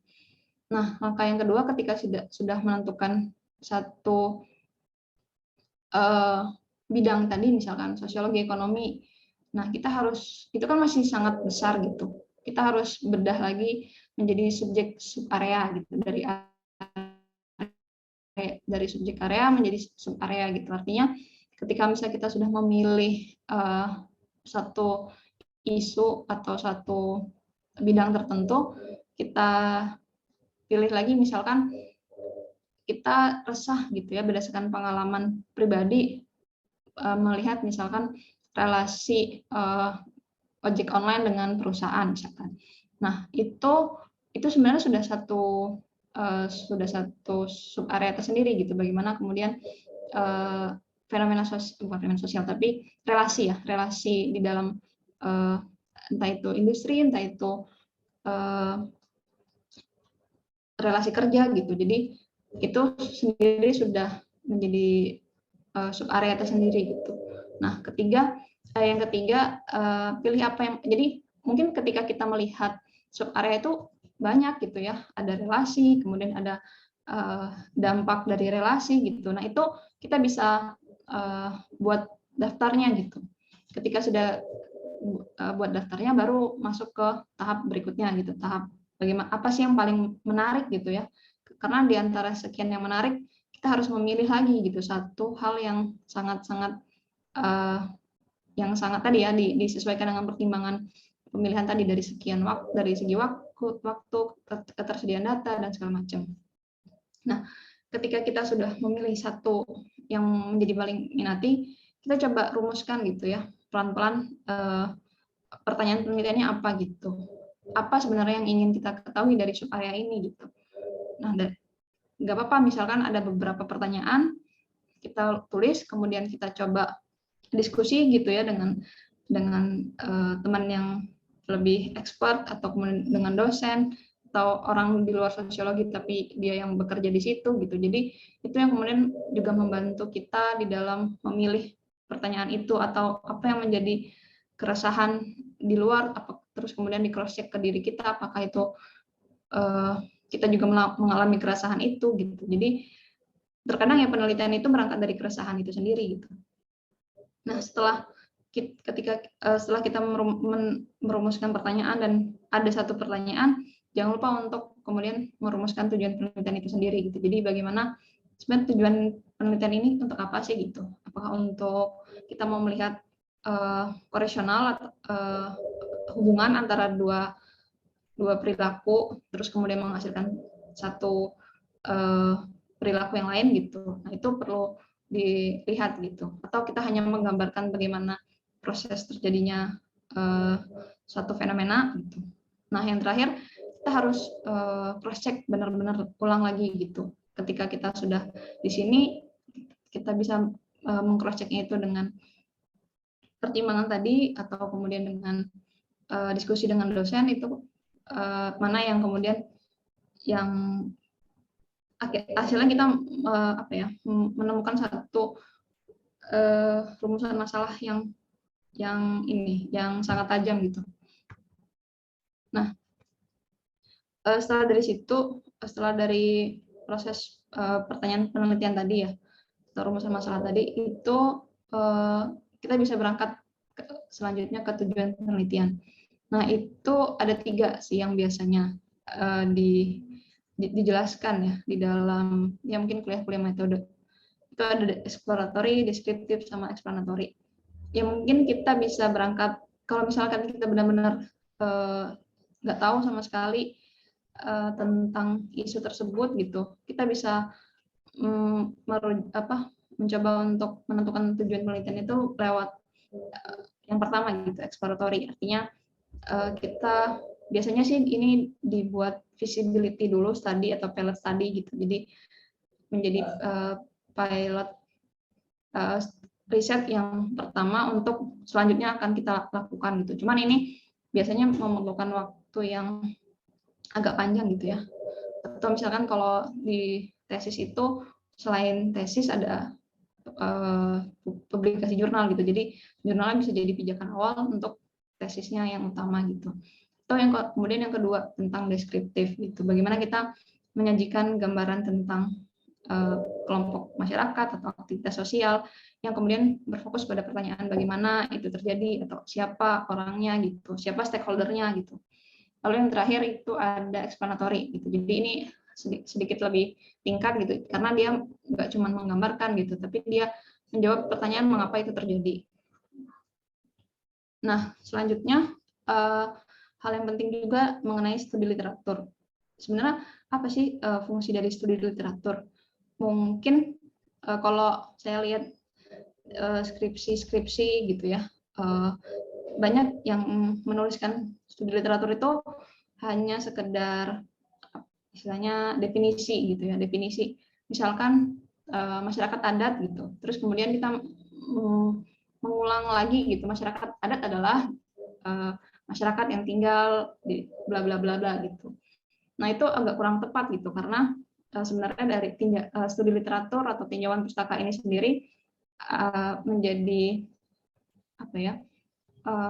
Nah, langkah yang kedua ketika sudah menentukan satu bidang tadi, misalkan sosiologi, ekonomi, nah kita harus, itu kan masih sangat besar gitu, kita harus bedah lagi menjadi subjek subarea gitu, dari subjek area menjadi subarea gitu. Artinya ketika misalnya kita sudah memilih satu isu atau satu bidang tertentu, kita pilih lagi, misalkan kita resah gitu ya berdasarkan pengalaman pribadi, melihat misalkan relasi ojek online dengan perusahaan misalkan. Nah, itu sebenarnya sudah satu sub area tersendiri gitu, bagaimana kemudian fenomena sosial tapi relasi di dalam entah itu industri, entah itu relasi kerja gitu. Jadi itu sendiri sudah menjadi sub area tersendiri gitu. Nah, yang ketiga pilih apa yang, jadi mungkin ketika kita melihat sub area itu banyak gitu ya, ada relasi, kemudian ada dampak dari relasi gitu. Nah, itu kita bisa buat daftarnya gitu. Ketika sudah buat daftarnya, baru masuk ke tahap berikutnya gitu, tahap bagaimana, apa sih yang paling menarik gitu ya. Karena di antara sekian yang menarik, kita harus memilih lagi gitu satu hal yang sangat-sangat tadi ya disesuaikan dengan pertimbangan pemilihan tadi, dari sekian waktu, dari segi waktu, ketersediaan data dan segala macam. Nah, ketika kita sudah memilih satu yang menjadi paling minati, kita coba rumuskan gitu ya, pelan-pelan pertanyaan penelitiannya apa gitu. Apa sebenarnya yang ingin kita ketahui dari sub area ini gitu. Nah, nggak apa-apa misalkan ada beberapa pertanyaan, kita tulis, kemudian kita coba diskusi gitu ya dengan teman yang lebih expert, atau kemudian dengan dosen atau orang di luar sosiologi tapi dia yang bekerja di situ gitu. Jadi itu yang kemudian juga membantu kita di dalam memilih pertanyaan itu, atau apa yang menjadi keresahan di luar, terus kemudian di cross check ke diri kita, apakah itu kita juga mengalami keresahan itu gitu. Jadi terkadang ya penelitian itu berangkat dari keresahan itu sendiri gitu. Nah, setelah kita merumuskan pertanyaan dan ada satu pertanyaan, jangan lupa untuk kemudian merumuskan tujuan penelitian itu sendiri gitu. Jadi bagaimana sebenarnya tujuan penelitian ini untuk apa sih gitu? Apakah untuk kita mau melihat koresional hubungan antara dua perilaku, terus kemudian menghasilkan satu perilaku yang lain gitu. Nah, itu perlu dilihat gitu. Atau kita hanya menggambarkan bagaimana proses terjadinya suatu fenomena gitu. Nah, yang terakhir kita harus cross check, benar-benar ulang lagi gitu. Ketika kita sudah di sini, kita bisa meng-cross check-nya itu dengan pertimbangan tadi, atau kemudian dengan diskusi dengan dosen, itu mana yang kemudian yang hasilnya kita menemukan satu rumusan masalah yang sangat tajam gitu. Nah, setelah dari proses pertanyaan penelitian tadi ya, atau rumusan masalah tadi, itu kita bisa berangkat selanjutnya ke tujuan penelitian. Nah, itu ada 3 sih yang biasanya dijelaskan ya di dalam ya mungkin kuliah-kuliah metode. Itu ada exploratory, descriptive, sama explanatory. Ya mungkin kita bisa berangkat, kalau misalkan kita benar-benar nggak tahu sama sekali tentang isu tersebut gitu, kita bisa mencoba untuk menentukan tujuan penelitian itu lewat yang pertama gitu, exploratory. Artinya kita biasanya sih ini dibuat feasibility dulu study atau pilot study gitu. Jadi menjadi pilot riset yang pertama untuk selanjutnya akan kita lakukan gitu. Cuman ini biasanya memerlukan waktu yang agak panjang gitu ya. Atau misalkan kalau di tesis itu selain tesis ada publikasi jurnal gitu. Jadi jurnalnya bisa jadi pijakan awal untuk tesisnya yang utama gitu. Atau kemudian yang kedua tentang deskriptif gitu. Bagaimana kita menyajikan gambaran tentang kelompok masyarakat atau aktivitas sosial yang kemudian berfokus pada pertanyaan bagaimana itu terjadi, atau siapa orangnya gitu, siapa stakeholdernya gitu. Lalu yang terakhir itu ada explanatory gitu. Jadi ini sedikit lebih tingkat gitu, karena dia nggak cuma menggambarkan gitu, tapi dia menjawab pertanyaan mengapa itu terjadi. Nah, selanjutnya hal yang penting juga mengenai studi literatur. Sebenarnya apa sih fungsi dari studi literatur? Mungkin kalau saya lihat skripsi gitu ya, banyak yang menuliskan studi literatur itu hanya sekedar istilahnya definisi gitu ya, definisi. Misalkan masyarakat adat gitu, terus kemudian kita mengulang lagi gitu, masyarakat adat adalah masyarakat yang tinggal di bla bla bla bla gitu. Nah, itu agak kurang tepat gitu, karena sebenarnya dari studi literatur atau tinjauan pustaka ini sendiri menjadi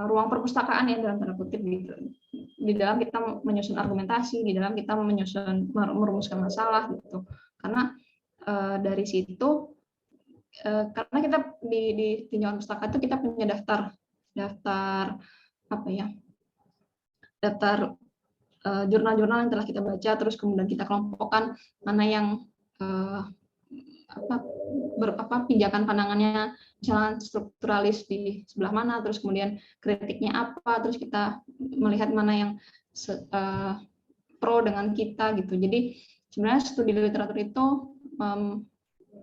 ruang perpustakaan ya dalam tanda kutip gitu. Di dalam kita menyusun argumentasi, di dalam kita merumuskan masalah gitu. Karena dari situ karena kita di tinjauan pustaka itu kita punya daftar jurnal-jurnal yang telah kita baca, terus kemudian kita kelompokkan mana yang pijakan pandangannya, misalnya strukturalis di sebelah mana, terus kemudian kritiknya apa, terus kita melihat mana yang pro dengan kita gitu. Jadi sebenarnya studi literatur itu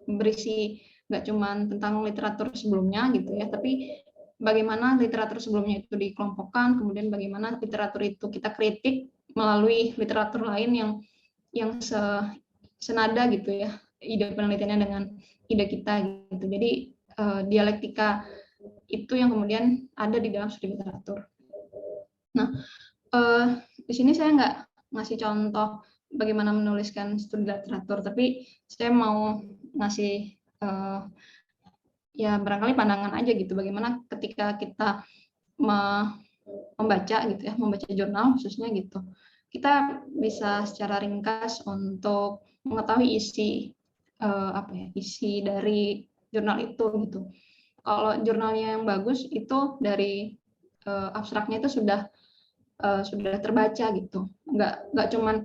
berisi nggak cuma tentang literatur sebelumnya gitu ya, tapi bagaimana literatur sebelumnya itu dikelompokkan, kemudian bagaimana literatur itu kita kritik melalui literatur lain yang senada gitu ya, ide penelitiannya dengan ide kita gitu. Jadi dialektika itu yang kemudian ada di dalam studi literatur. Nah, di sini saya nggak ngasih contoh bagaimana menuliskan studi literatur, tapi saya mau ngasih ya barangkali pandangan aja gitu, bagaimana ketika kita membaca gitu ya, membaca jurnal khususnya gitu, kita bisa secara ringkas untuk mengetahui isi isi dari jurnal itu gitu. Kalau jurnalnya yang bagus itu dari abstraknya itu sudah terbaca gitu, nggak cuman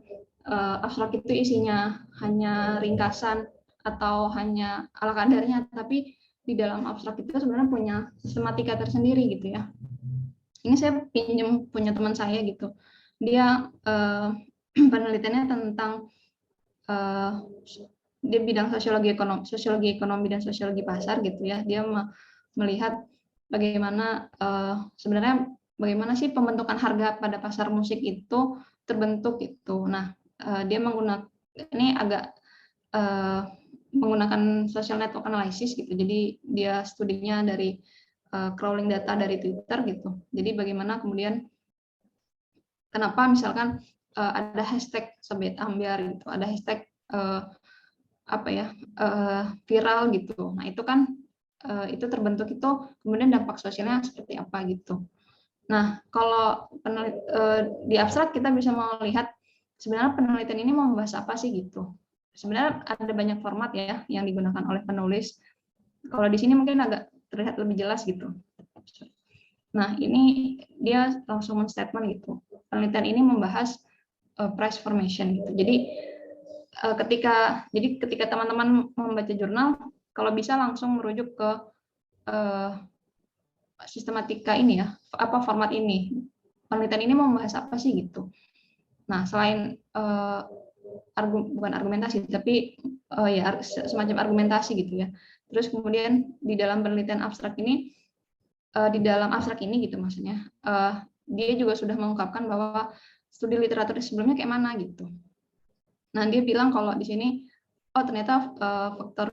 abstrak itu isinya hanya ringkasan atau hanya ala kadarnya, tapi di dalam abstrak itu sebenarnya punya sistematika tersendiri gitu ya. Ini saya pinjam punya teman saya gitu, dia penelitiannya tentang di bidang sosiologi ekonomi dan sosiologi pasar gitu ya. Dia melihat bagaimana sebenarnya bagaimana sih pembentukan harga pada pasar musik itu terbentuk gitu. Nah, dia menggunakan ini agak menggunakan social network analysis gitu. Jadi dia studinya dari crawling data dari Twitter gitu. Jadi bagaimana kemudian kenapa misalkan ada hashtag sobat ambyar gitu, ada hashtag viral gitu. Nah, itu kan itu terbentuk itu kemudian dampak sosialnya seperti apa gitu. Nah, kalau di abstrak kita bisa melihat sebenarnya penelitian ini mau membahas apa sih gitu. Sebenarnya ada banyak format ya yang digunakan oleh penulis. Kalau di sini mungkin agak terlihat lebih jelas gitu. Nah, ini dia langsung men-statement gitu. Penelitian ini membahas price formation gitu. Jadi ketika teman-teman membaca jurnal, kalau bisa langsung merujuk ke sistematika ini ya, apa format ini. Penelitian ini membahas apa sih gitu. Nah, selain bukan argumentasi, tapi ya semacam argumentasi gitu ya. Terus kemudian di dalam penelitian abstrak ini, di dalam abstrak ini gitu maksudnya, dia juga sudah mengungkapkan bahwa studi literatur sebelumnya kayak mana gitu. Nah, dia bilang kalau di sini, oh ternyata faktor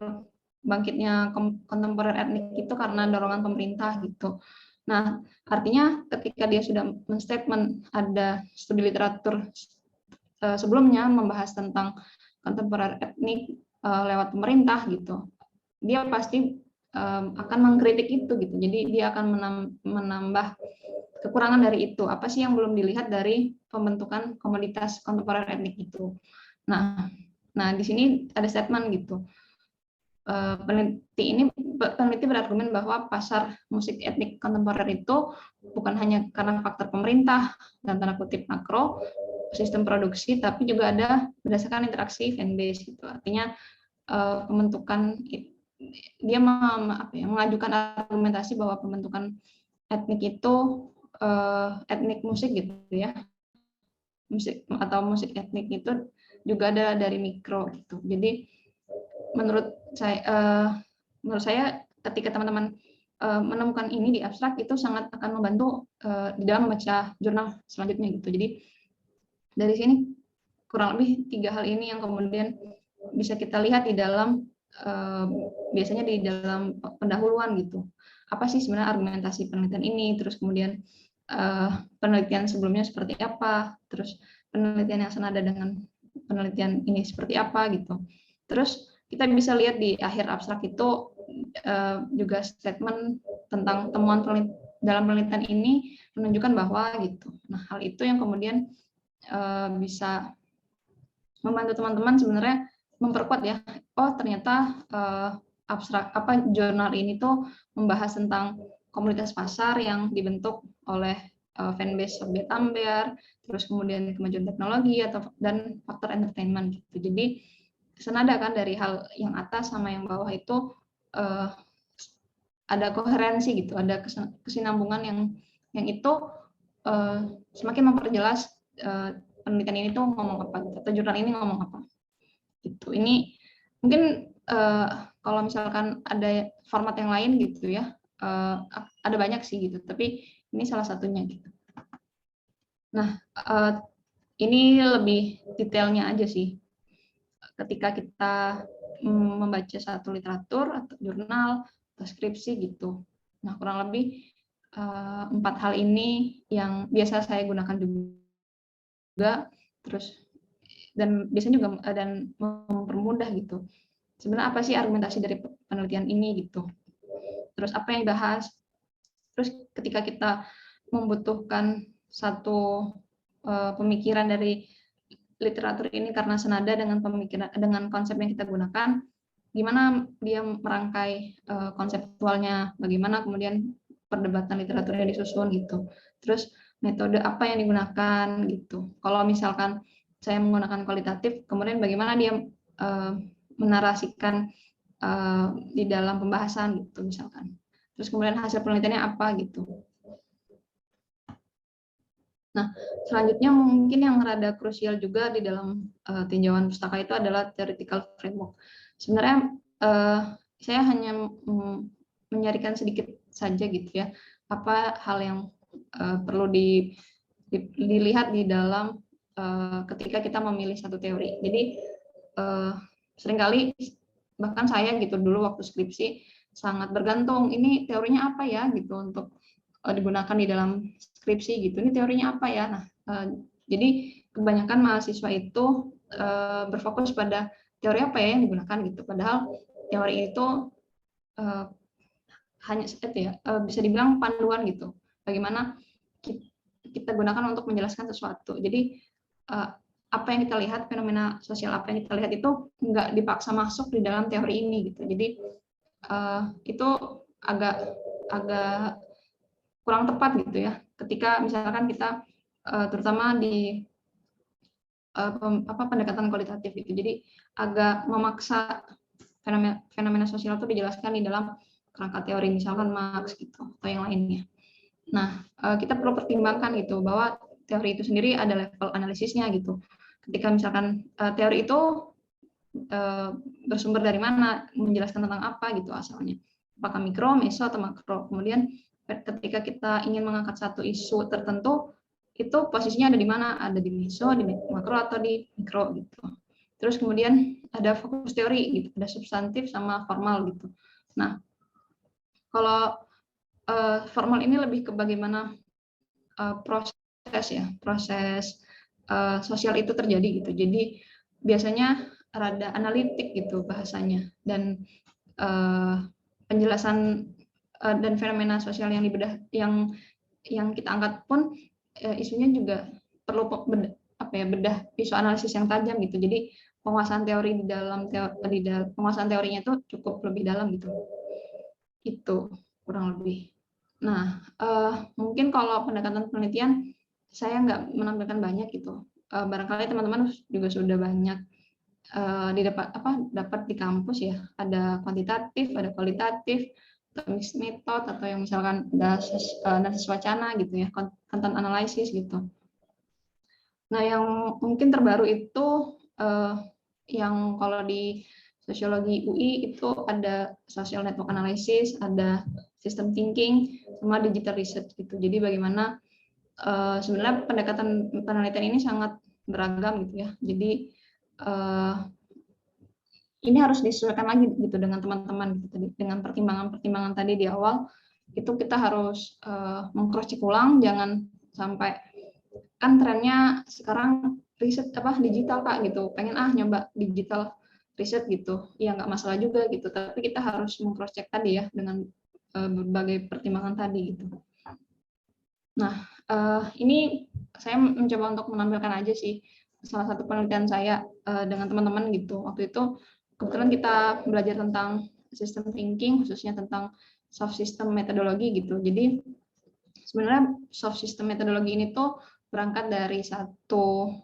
bangkitnya kontemporer etnik itu karena dorongan pemerintah gitu. Nah, artinya ketika dia sudah men-statement ada studi literatur sebelumnya membahas tentang kontemporer etnik lewat pemerintah gitu, dia pasti akan mengkritik itu gitu. Jadi dia akan menambah kekurangan dari itu. Apa sih yang belum dilihat dari pembentukan komoditas kontemporer etnik itu? Nah di sini ada statement gitu. Peneliti berargumen bahwa pasar musik etnik kontemporer itu bukan hanya karena faktor pemerintah dan tanda kutip makro sistem produksi, tapi juga ada berdasarkan interaksi fanbase gitu. Artinya pembentukan dia mengajukan argumentasi bahwa pembentukan etnik itu etnik musik gitu ya, musik atau musik etnik itu juga ada dari mikro gitu. Jadi menurut saya ketika teman-teman menemukan ini di abstrak itu sangat akan membantu di dalam membaca jurnal selanjutnya gitu. Jadi dari sini kurang lebih 3 hal ini yang kemudian bisa kita lihat di dalam biasanya di dalam pendahuluan gitu. Apa sih sebenarnya argumentasi penelitian ini, terus kemudian penelitian sebelumnya seperti apa, terus penelitian yang senada dengan penelitian ini seperti apa gitu. Terus kita bisa lihat di akhir abstrak itu juga statement tentang temuan dalam penelitian ini menunjukkan bahwa gitu. Nah, hal itu yang kemudian bisa membantu teman-teman sebenarnya memperkuat ya. Oh, ternyata abstrak jurnal ini tuh membahas tentang komunitas pasar yang dibentuk oleh fanbase Sobat Amber, terus kemudian kemajuan teknologi dan faktor entertainment gitu. Jadi senada kan dari hal yang atas sama yang bawah itu ada koherensi gitu, ada kesinambungan yang itu semakin memperjelas penelitian ini tuh ngomong apa gitu, atau jurnal ini ngomong apa gitu. Ini mungkin kalau misalkan ada format yang lain gitu ya, ada banyak sih gitu, tapi ini salah satunya gitu. Nah, ini lebih detailnya aja sih. Ketika kita membaca satu literatur atau jurnal atau skripsi gitu. Nah, kurang lebih 4 hal ini yang biasa saya gunakan juga, terus dan biasanya juga dan mempermudah gitu. Sebenarnya apa sih argumentasi dari penelitian ini gitu. Terus apa yang dibahas. Terus ketika kita membutuhkan satu pemikiran dari literatur ini karena senada dengan pemikiran dengan konsep yang kita gunakan, gimana dia merangkai konseptualnya, bagaimana kemudian perdebatan literaturnya disusun gitu. Terus metode apa yang digunakan gitu. Kalau misalkan saya menggunakan kualitatif, kemudian bagaimana dia menarasikan di dalam pembahasan gitu misalkan. Terus kemudian hasil penelitiannya apa gitu. Nah, selanjutnya mungkin yang rada krusial juga di dalam tinjauan pustaka itu adalah theoretical framework. Sebenarnya saya hanya menyarikan sedikit saja gitu ya, apa hal yang perlu dilihat di dalam ketika kita memilih satu teori. Jadi seringkali bahkan saya gitu dulu waktu skripsi sangat bergantung ini teorinya apa ya gitu untuk digunakan di dalam skripsi gitu. Ini teorinya apa ya? Nah, jadi kebanyakan mahasiswa itu berfokus pada teori apa ya yang digunakan gitu. Padahal teori itu hanya bisa dibilang panduan gitu. Bagaimana kita gunakan untuk menjelaskan sesuatu. Jadi apa yang kita lihat, fenomena sosial apa yang kita lihat itu nggak dipaksa masuk di dalam teori ini gitu. Jadi itu agak kurang tepat gitu ya. Ketika misalkan kita terutama di pendekatan kualitatif gitu. Jadi agak memaksa fenomena sosial itu dijelaskan di dalam kerangka teori misalkan Marx gitu atau yang lainnya. Nah, kita perlu pertimbangkan gitu bahwa teori itu sendiri ada level analisisnya gitu. Ketika misalkan teori itu bersumber dari mana, menjelaskan tentang apa gitu asalnya. Apakah mikro, meso, atau makro. Kemudian ketika kita ingin mengangkat satu isu tertentu, itu posisinya ada di mana? Ada di meso, di makro, atau di mikro gitu. Terus kemudian ada fokus teori gitu, ada substantif sama formal gitu. Nah, kalau formal ini lebih ke bagaimana proses sosial itu terjadi gitu. Jadi biasanya rada analitik gitu bahasanya, dan penjelasan dan fenomena sosial yang dibedah yang kita angkat pun isunya juga perlu bedah visual analisis yang tajam gitu. Jadi penguasaan teori penguasaan teorinya itu cukup lebih dalam gitu. Itu kurang lebih. Nah, mungkin kalau pendekatan penelitian saya nggak menampilkan banyak gitu. Barangkali teman-teman juga sudah banyak dapat di kampus ya. Ada kuantitatif, ada kualitatif, atau mixed method, atau yang misalkan ada analisis wacana gitu ya, content analysis gitu. Nah, yang mungkin terbaru itu yang kalau di sosiologi UI itu ada social network analysis, ada system thinking, sama digital research gitu. Jadi bagaimana sebenarnya pendekatan penelitian ini sangat beragam gitu ya. Jadi ini harus disesuaikan lagi gitu dengan teman-teman gitu, dengan pertimbangan-pertimbangan tadi di awal. Itu kita harus meng-cross check ulang, jangan sampai kan trennya sekarang riset digital Kak gitu. Pengen nyoba digital riset gitu, ya nggak masalah juga gitu. Tapi kita harus meng-cross check tadi ya dengan berbagai pertimbangan tadi gitu. Nah, ini saya mencoba untuk menampilkan aja sih salah satu penelitian saya dengan teman-teman gitu. Waktu itu kebetulan kita belajar tentang system thinking, khususnya tentang soft system metodologi gitu. Jadi sebenarnya soft system metodologi ini tuh berangkat dari satu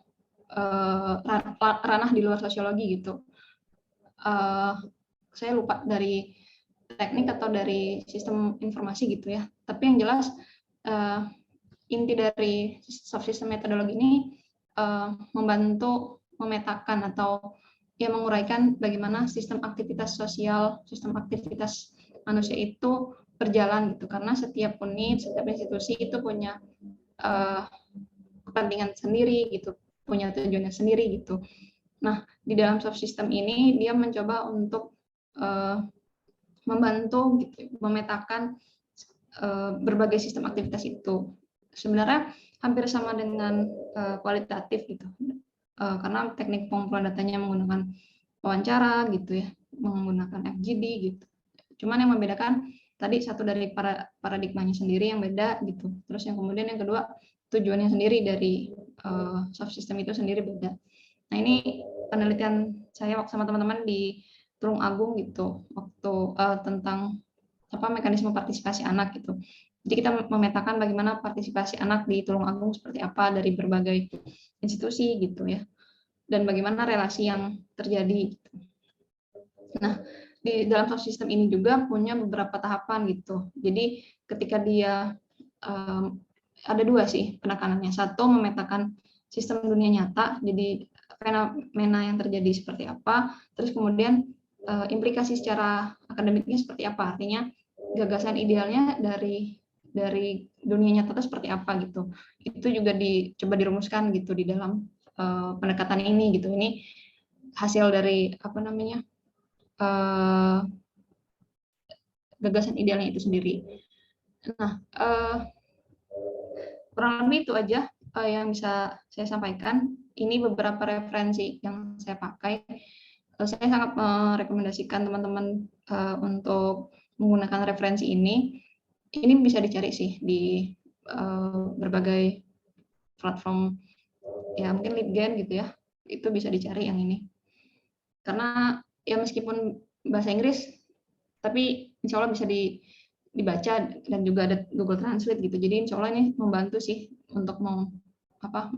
ranah di luar sosiologi gitu. Saya lupa dari teknik atau dari sistem informasi gitu ya. Tapi yang jelas inti dari soft system metodologi ini membantu memetakan atau ya menguraikan bagaimana sistem aktivitas sosial, sistem aktivitas manusia itu berjalan gitu. Karena setiap unit, setiap institusi itu punya kepentingan sendiri gitu, punya tujuannya sendiri gitu. Nah, di dalam soft system ini dia mencoba untuk membantu gitu, memetakan berbagai sistem aktivitas itu. Sebenarnya hampir sama dengan kualitatif gitu, karena teknik pengumpulan datanya menggunakan wawancara gitu ya, menggunakan FGD gitu. Cuman yang membedakan tadi satu dari paradigmanya sendiri yang beda gitu. Terus yang kemudian yang kedua tujuannya sendiri dari soft system itu sendiri beda. Nah ini penelitian saya sama teman-teman di Tulung Agung gitu waktu tentang mekanisme partisipasi anak gitu. Jadi kita memetakan bagaimana partisipasi anak di Tulung Agung seperti apa dari berbagai institusi gitu ya, dan bagaimana relasi yang terjadi. Nah di dalam soft system ini juga punya beberapa tahapan gitu. Jadi ketika dia ada dua sih penekanannya. Satu memetakan sistem dunia nyata, jadi fenomena yang terjadi seperti apa, terus kemudian implikasi secara akademiknya seperti apa, artinya gagasan idealnya dari dunia nyata itu seperti apa gitu. Itu juga coba dirumuskan gitu di dalam pendekatan ini gitu. Ini hasil dari gagasan idealnya itu sendiri. Nah, kurang lebih itu aja yang bisa saya sampaikan. Ini beberapa referensi yang saya pakai. Saya sangat merekomendasikan teman-teman untuk menggunakan referensi ini. Ini bisa dicari sih di berbagai platform, ya mungkin LibGen gitu ya. Itu bisa dicari yang ini. Karena ya meskipun bahasa Inggris, tapi insya Allah bisa dibaca dan juga ada Google Translate gitu. Jadi insya Allah ini membantu sih untuk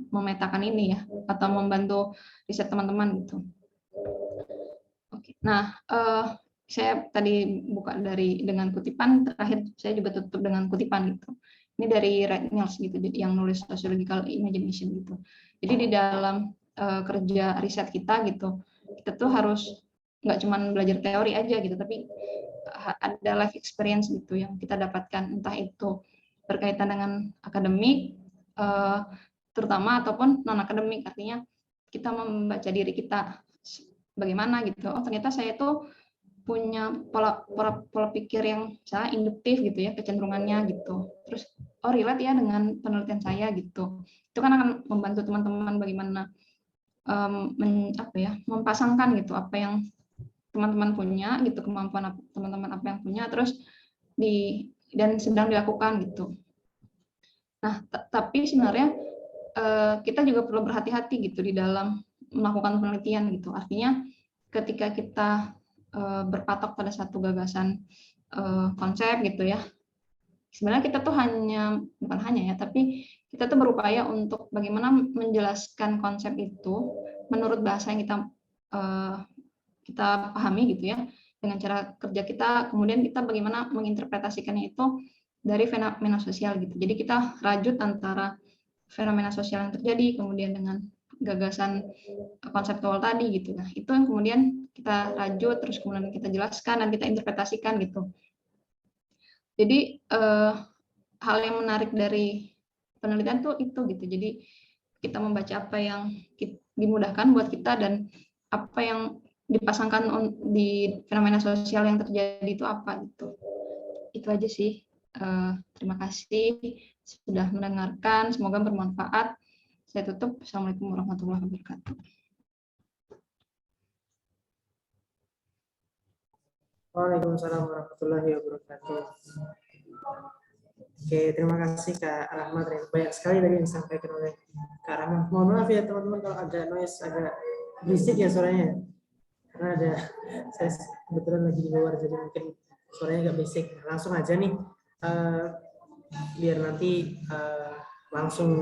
memetakan ini ya, atau membantu riset teman-teman gitu. Oke. Nah, saya tadi buka dengan kutipan, terakhir saya juga tutup dengan kutipan gitu. Ini dari Red Mills gitu, yang nulis Sociological Imagination gitu. Jadi di dalam kerja riset kita gitu, kita tuh harus nggak cuma belajar teori aja gitu, tapi ada life experience gitu yang kita dapatkan, entah itu berkaitan dengan akademik, terutama ataupun non akademik, artinya kita membaca diri kita bagaimana gitu. Oh ternyata saya tuh punya pola pikir yang saya induktif gitu ya, kecenderungannya gitu. Terus relate ya dengan penelitian saya gitu. Itu kan akan membantu teman-teman bagaimana mempasangkan gitu apa yang teman-teman punya gitu, kemampuan teman-teman apa yang punya, terus dan sedang dilakukan gitu. Nah, tapi sebenarnya kita juga perlu berhati-hati gitu di dalam melakukan penelitian gitu. Artinya ketika kita berpatok pada satu gagasan konsep gitu ya, sebenarnya kita tuh bukan hanya ya, tapi kita tuh berupaya untuk bagaimana menjelaskan konsep itu menurut bahasa yang kita pahami gitu ya, dengan cara kerja kita, kemudian kita bagaimana menginterpretasikannya itu dari fenomena sosial gitu. Jadi kita rajut antara fenomena sosial yang terjadi kemudian dengan gagasan konseptual tadi gitu. Nah, itu yang kemudian kita rajut, terus kemudian kita jelaskan dan kita interpretasikan gitu. Jadi hal yang menarik dari penelitian tuh itu gitu. Jadi kita membaca apa yang dimudahkan buat kita dan apa yang dipasangkan di fenomena sosial yang terjadi itu apa gitu. Itu aja sih. Terima kasih sudah mendengarkan. Semoga bermanfaat. Saya tutup. Assalamualaikum warahmatullahi wabarakatuh. Waalaikumsalam warahmatullahi wabarakatuh. Oke, terima kasih Kak Rahmat. Banyak sekali tadi yang disampaikan oleh Kak Rahmat. Mohon maaf ya teman-teman kalau agak noise, agak berisik ya suaranya. Karena ada saya kebetulan lagi di luar jadi mungkin suaranya agak berisik. Langsung aja nih, biar nanti langsung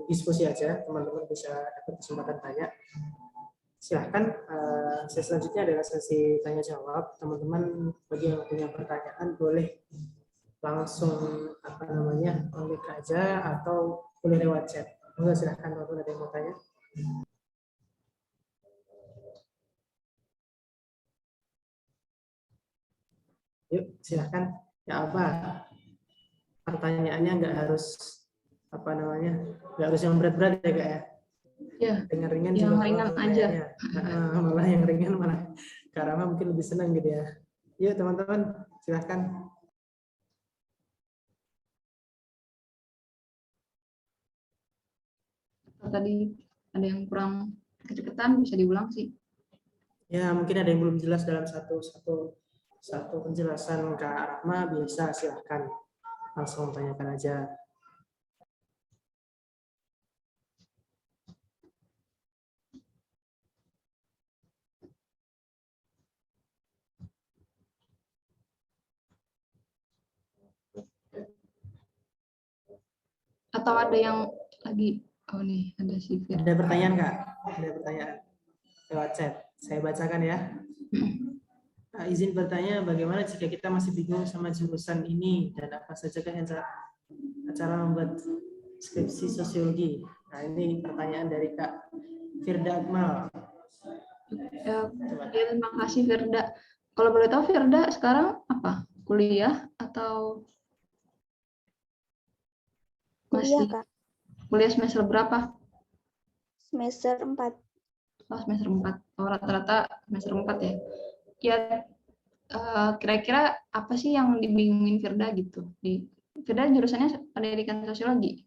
diskusi aja, teman-teman bisa dapat kesempatan tanya. Silahkan, sesi selanjutnya adalah sesi tanya jawab. Teman-teman bagi yang punya pertanyaan boleh langsung klik aja atau boleh lewat chat. Silahkan kalau ada yang mau tanya. Yuk, silahkan. Ya apa? Pertanyaannya nggak harus nggak harus yang berat-berat ya Kak ya. Ya, Dengan ringan yang juga ringan apa, aja. malah yang ringan malah karena mungkin lebih senang gitu ya. Yuk teman-teman, silahkan. Tadi ada yang kurang kecepatan, bisa diulang sih. Ya mungkin ada yang belum jelas dalam satu penjelasan Kak Rahma, bisa silahkan langsung tanyakan aja. Atau ada yang lagi, oh nih ada si Fir. Ada pertanyaan Kak? Ada pertanyaan lewat chat. Saya bacakan ya. Izin bertanya, bagaimana jika kita masih bingung sama jurusan ini dan apa saja kan yang cara membuat skripsi sosiologi? Nah ini pertanyaan dari Kak Firda Akmal. Ya, terima kasih Firda. Kalau boleh tahu Firda sekarang apa? Kuliah atau Kuliah, masih Kak. kuliah semester berapa? Semester 4. Oh, semester 4. Oh, rata-rata semester 4 ya. Ya, kira-kira apa sih yang dibingungin Firda gitu? Firda jurusannya pendidikan sosiologi.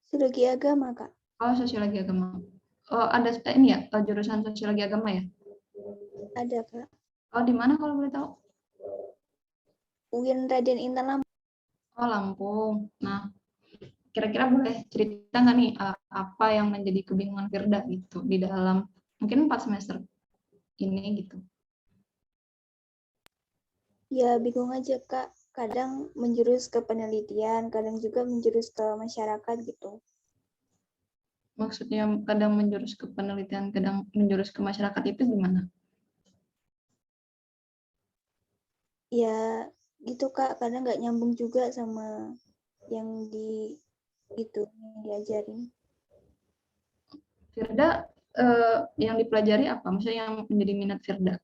Sosiologi agama, Kak. Oh, sosiologi agama. Oh, ada ini ya, jurusan sosiologi agama ya? Ada, Kak. Oh, di mana kalau boleh tahu? UIN Raden Intan Lampung. Oh, Lampung. Nah, kira-kira boleh cerita nggak nih apa yang menjadi kebingungan Firda gitu di dalam mungkin 4 semester ini gitu? Ya, bingung aja, Kak. Kadang menjurus ke penelitian, kadang juga menjurus ke masyarakat gitu. Maksudnya kadang menjurus ke penelitian, kadang menjurus ke masyarakat itu gimana? Ya, gitu, Kak. Kadang nggak nyambung juga sama yang diajarin. Firda yang dipelajari apa? Maksudnya yang menjadi minat Firda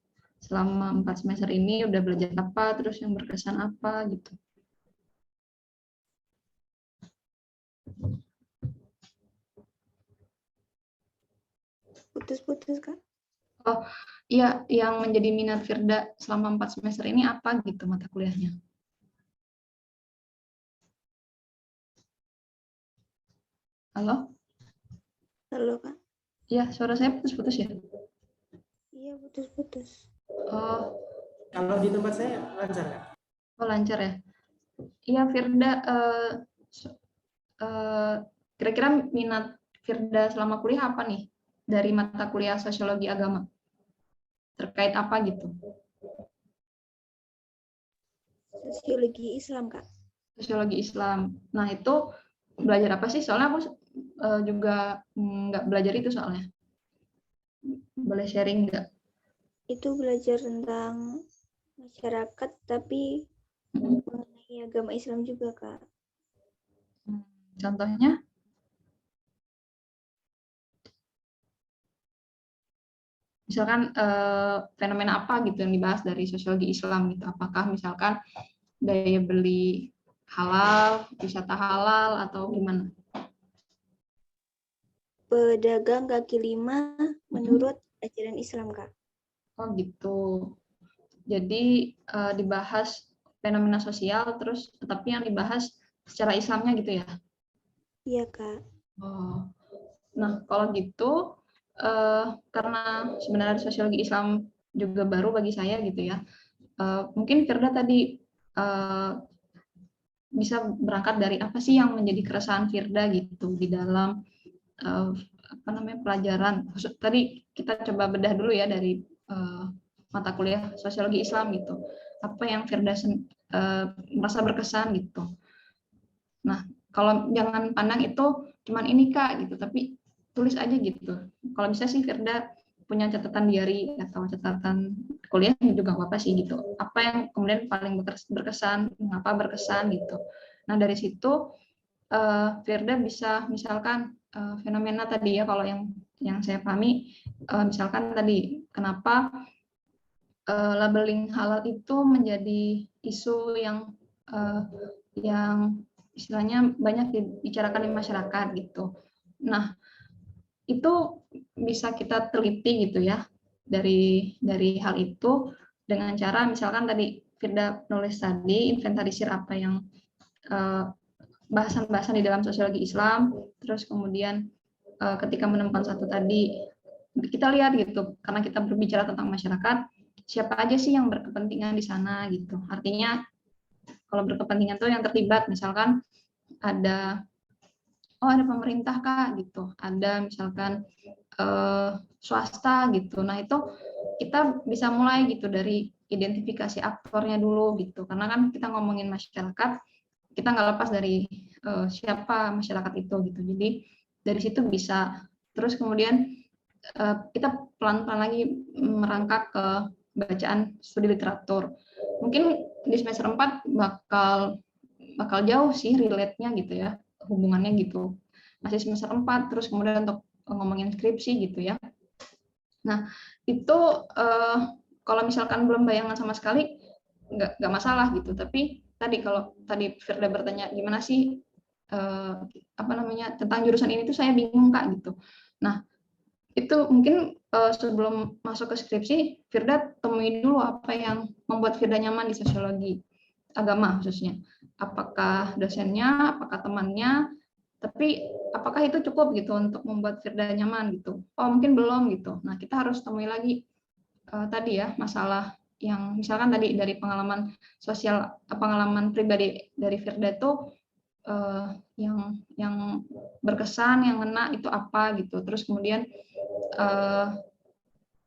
selama 4 semester ini udah belajar apa, terus yang berkesan apa gitu? Putus-putus, Kak. Oh iya, yang menjadi minat Firda selama 4 semester ini apa gitu mata kuliahnya? Halo? Halo, Kak. Iya, suara saya putus-putus ya? Iya, putus-putus. Oh, Kalau di tempat saya lancar Kak? oh lancar ya? Iya Firda, kira-kira minat Firda selama kuliah apa nih dari mata kuliah sosiologi agama? Terkait apa gitu? Sosiologi Islam, Kak. Sosiologi Islam. Nah itu belajar apa sih? Soalnya aku juga nggak belajar itu soalnya. Boleh sharing nggak? Itu belajar tentang masyarakat, tapi mengenai agama Islam juga, Kak. Contohnya? Misalkan fenomena apa gitu yang dibahas dari sosiologi Islam gitu? Apakah misalkan daya beli halal, wisata halal, atau gimana? Pedagang kaki lima menurut ajaran Islam, Kak. Oh gitu. Jadi dibahas fenomena sosial, terus tapi yang dibahas secara Islamnya gitu ya? Iya, Kak. Oh. Nah kalau gitu, karena sebenarnya sosiologi Islam juga baru bagi saya gitu ya. mungkin Firda tadi bisa berangkat dari apa sih yang menjadi keresahan Firda gitu di dalam pelajaran. Tadi kita coba bedah dulu ya dari mata kuliah sosiologi Islam gitu. Apa yang Firda merasa berkesan gitu. Nah, kalau jangan pandang itu cuman ini Kak gitu, tapi tulis aja gitu. Kalau bisa sih Firda punya catatan diary atau catatan kuliah juga apa sih gitu. Apa yang kemudian paling berkesan, mengapa berkesan gitu. Nah, dari situ Firda bisa misalkan fenomena tadi ya, kalau yang saya pahami misalkan tadi kenapa labeling halal itu menjadi isu yang istilahnya banyak dibicarakan di masyarakat gitu. Nah, itu bisa kita teliti gitu ya dari hal itu dengan cara misalkan tadi Firda nulis tadi inventarisir apa yang bahasan-bahasan di dalam sosiologi Islam, terus kemudian ketika menemukan satu tadi kita lihat gitu, karena kita berbicara tentang masyarakat, siapa aja sih yang berkepentingan di sana gitu. Artinya kalau berkepentingan tuh yang terlibat, misalkan ada pemerintah Kak gitu, ada misalkan swasta gitu. Nah, itu kita bisa mulai gitu dari identifikasi aktornya dulu gitu. Karena kan kita ngomongin masyarakat, kita nggak lepas dari siapa masyarakat itu gitu. Jadi dari situ bisa terus kemudian kita pelan-pelan lagi merangkak ke bacaan studi literatur. Mungkin di semester 4 bakal jauh sih relate-nya gitu ya, hubungannya gitu. Masih semester 4 terus kemudian untuk ngomongin skripsi gitu ya. Nah, itu kalau misalkan belum bayangan sama sekali nggak masalah gitu. Tapi kalau tadi Firda bertanya gimana sih tentang jurusan ini tuh saya bingung Kak gitu. Nah, itu mungkin sebelum masuk ke skripsi, Firda temui dulu apa yang membuat Firda nyaman di sosiologi agama khususnya. Apakah dosennya, apakah temannya, tapi apakah itu cukup gitu untuk membuat Firda nyaman gitu? Oh mungkin belum gitu. Nah kita harus temui lagi tadi ya masalah yang misalkan tadi dari pengalaman sosial, pengalaman pribadi dari Firda itu yang berkesan, yang ngena itu apa gitu. Terus kemudian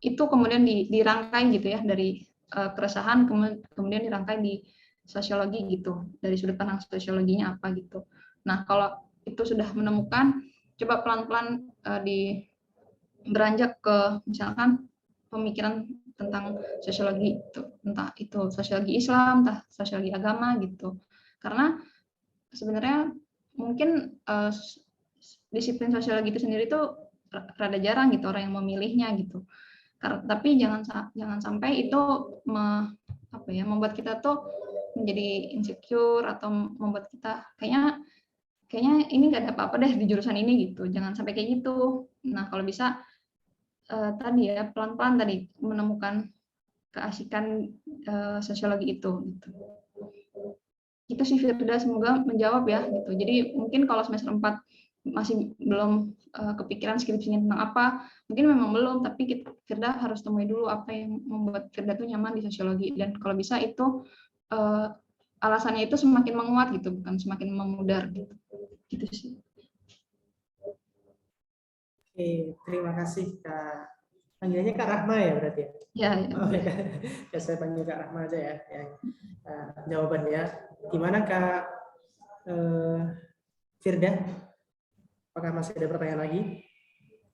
itu kemudian dirangkai gitu ya dari keresahan kemudian dirangkai di sosiologi gitu, dari sudut pandang sosiologinya apa gitu. Nah kalau itu sudah menemukan, coba pelan-pelan beranjak ke misalkan pemikiran tentang sosiologi itu, entah itu sosiologi Islam, entah sosiologi agama gitu. Karena sebenarnya mungkin disiplin sosiologi itu sendiri itu rada jarang gitu orang yang memilihnya gitu. Tapi jangan sampai itu membuat kita tuh menjadi insecure atau membuat kita kayaknya ini nggak ada apa-apa deh di jurusan ini gitu. Jangan sampai kayak gitu. Nah kalau bisa tadi ya pelan-pelan tadi menemukan keasikan sosiologi itu gitu. Itu sih Firda, semoga menjawab ya gitu. Jadi mungkin kalau semester 4 masih belum kepikiran skripsinya tentang apa, mungkin memang belum, tapi Firda harus temui dulu apa yang membuat Firda tuh nyaman di sosiologi, dan kalau bisa itu alasannya itu semakin menguat gitu, bukan semakin memudar gitu. Gitu sih. Oke, terima kasih Kak. Panggilannya Kak Rahma ya berarti ya? Ya. Oh, ya saya panggil Kak Rahma aja ya. Yang jawabannya gimana Kak Firda? Apakah masih ada pertanyaan lagi?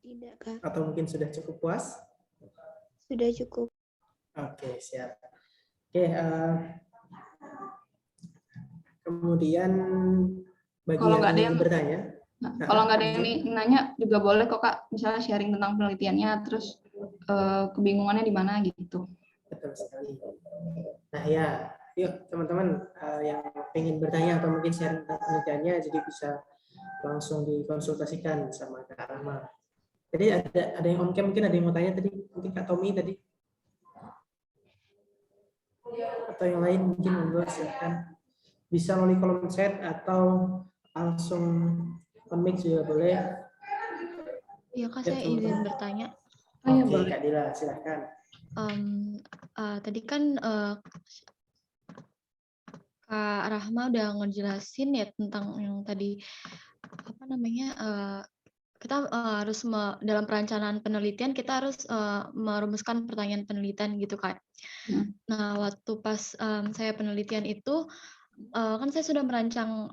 Tidak, Kak. Atau mungkin sudah cukup puas? Sudah cukup. Oke, siap. Oke, kemudian bagi kalau nggak ada yang bertanya, kalau nggak ada yang nanya juga boleh kok Kak, misalnya sharing tentang penelitiannya, terus kebingungannya di mana gitu. betul sekali. Nah ya, yuk teman-teman yang ingin bertanya atau mungkin sharing tentang penelitiannya, jadi bisa langsung dikonsultasikan sama Kak Rahma. Jadi ada yang on cam, mungkin ada yang mau tanya tadi, mungkin Kak Tommy tadi, atau yang lain mungkin monggo silakan. Bisa melalui kolom chat atau langsung on mic juga boleh. Ya Kak, saya izin bertanya. Oke, Kak Dila silakan. Tadi kan Kak Rahma udah ngejelasin ya tentang yang tadi apa namanya kita harus dalam perencanaan penelitian kita harus merumuskan pertanyaan penelitian gitu Kak. Nah waktu pas saya penelitian itu kan saya sudah merancang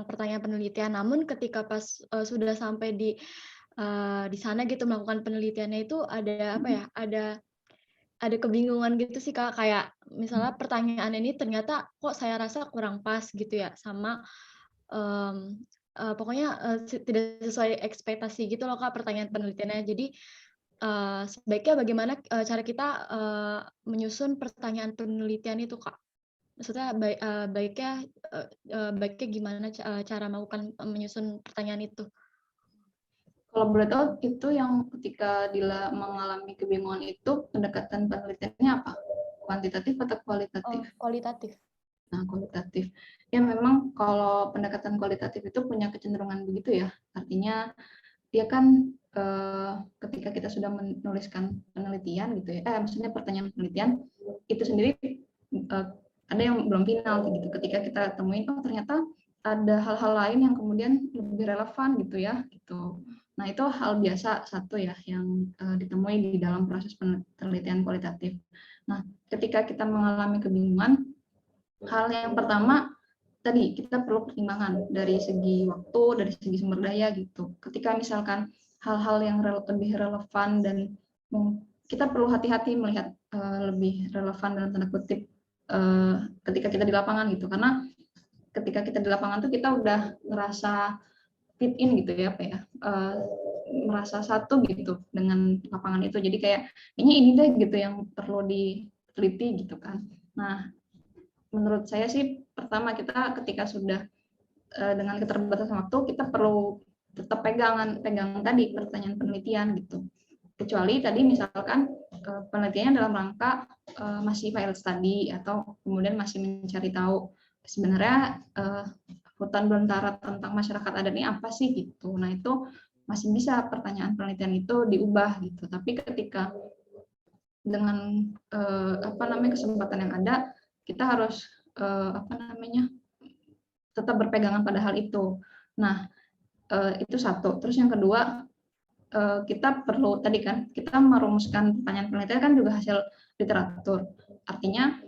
pertanyaan penelitian. Namun ketika pas sudah sampai di sana gitu melakukan penelitiannya itu ada apa ya? Ada kebingungan gitu sih Kak, kayak misalnya pertanyaan ini ternyata kok saya rasa kurang pas gitu ya sama pokoknya tidak sesuai ekspektasi gitu loh Kak pertanyaan penelitiannya. Jadi sebaiknya bagaimana cara kita menyusun pertanyaan penelitian itu Kak? Maksudnya baiknya gimana cara melakukan menyusun pertanyaan itu? Kalau boleh tahu itu yang ketika Dila mengalami kebingungan itu pendekatan penelitiannya apa? Kuantitatif atau kualitatif? Kualitatif. Nah, kualitatif. Ya memang kalau pendekatan kualitatif itu punya kecenderungan begitu ya. Artinya dia kan ketika kita sudah menuliskan penelitian gitu ya, maksudnya pertanyaan penelitian itu sendiri ada yang belum final gitu. Ketika kita temuin, oh ternyata ada hal-hal lain yang kemudian lebih relevan gitu ya, gitu. Nah itu hal biasa satu ya yang ditemui di dalam proses penelitian kualitatif. Nah ketika kita mengalami kebingungan, hal yang pertama tadi kita perlu pertimbangan dari segi waktu, dari segi sumber daya gitu. Ketika misalkan hal-hal yang lebih relevan dan kita perlu hati-hati melihat lebih relevan dalam tanda kutip ketika kita di lapangan gitu. Karena ketika kita di lapangan tuh kita udah ngerasa fit in gitu ya, apa ya, merasa satu gitu dengan lapangan itu. Jadi kayaknya ini deh gitu yang perlu diteliti gitu kan. Nah, menurut saya sih pertama kita ketika sudah dengan keterbatasan waktu kita perlu tetap pegang tadi pertanyaan penelitian gitu. Kecuali tadi misalkan penelitiannya dalam rangka masih file study atau kemudian masih mencari tahu sebenarnya hutan belantara tentang masyarakat adat ini apa sih gitu. Nah itu masih bisa pertanyaan penelitian itu diubah gitu. Tapi ketika dengan kesempatan yang ada kita harus tetap berpegangan pada hal itu. Nah, itu satu. Terus yang kedua, kita perlu tadi kan kita merumuskan pertanyaan penelitian kan juga hasil literatur. Artinya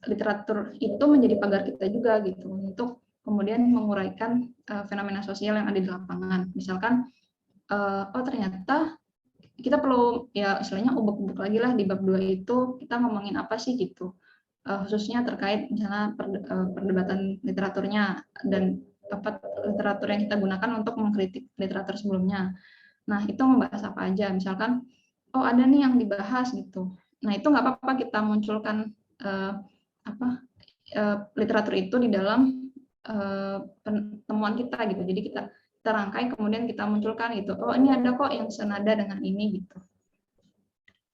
literatur itu menjadi pagar kita juga gitu untuk kemudian menguraikan fenomena sosial yang ada di lapangan. Misalkan oh ternyata kita perlu ya istilahnya ubek-ubek lagi lah di bab 2 itu kita ngomongin apa sih gitu. Khususnya terkait misalnya perdebatan literaturnya dan literatur yang kita gunakan untuk mengkritik literatur sebelumnya. Nah, itu membahas apa aja. Misalkan, oh ada nih yang dibahas gitu. Nah, itu nggak apa-apa kita munculkan literatur itu di dalam temuan kita gitu. Jadi kita rangkai kemudian kita munculkan gitu. Oh, ini ada kok yang senada dengan ini gitu.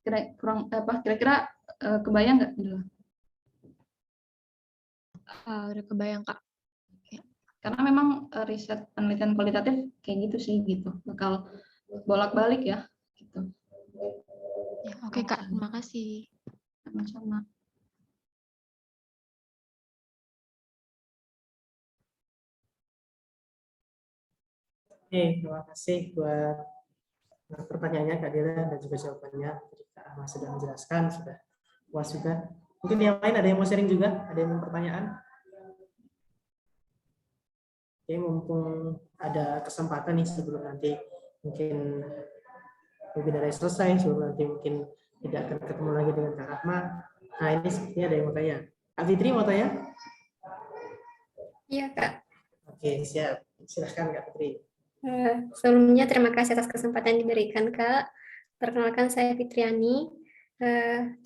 Kira-kira kebayang nggak dulu? Udah kebayang Kak. Karena memang riset penelitian kualitatif kayak gitu sih gitu. Bakal bolak-balik ya gitu. Ya, oke Kak, terima kasih. Sama-sama. Oke, terima kasih buat pertanyaannya Kak Dila dan juga jawabannya. Kak Ahmad sudah menjelaskan, sudah puas juga. Mungkin yang lain ada yang mau sharing juga? Ada yang mau pertanyaan? Oke, mumpung ada kesempatan nih sebelum nanti mungkin webinarnya selesai, sebelum nanti mungkin tidak akan ketemu lagi dengan Kak Rahma. Nah, ini sepertinya ada yang mau tanya. Kak Fitri mau tanya? Iya, Kak. Oke, siap. Silahkan Kak Fitri. Sebelumnya terima kasih atas kesempatan yang diberikan, Kak. Perkenalkan saya Fitriani.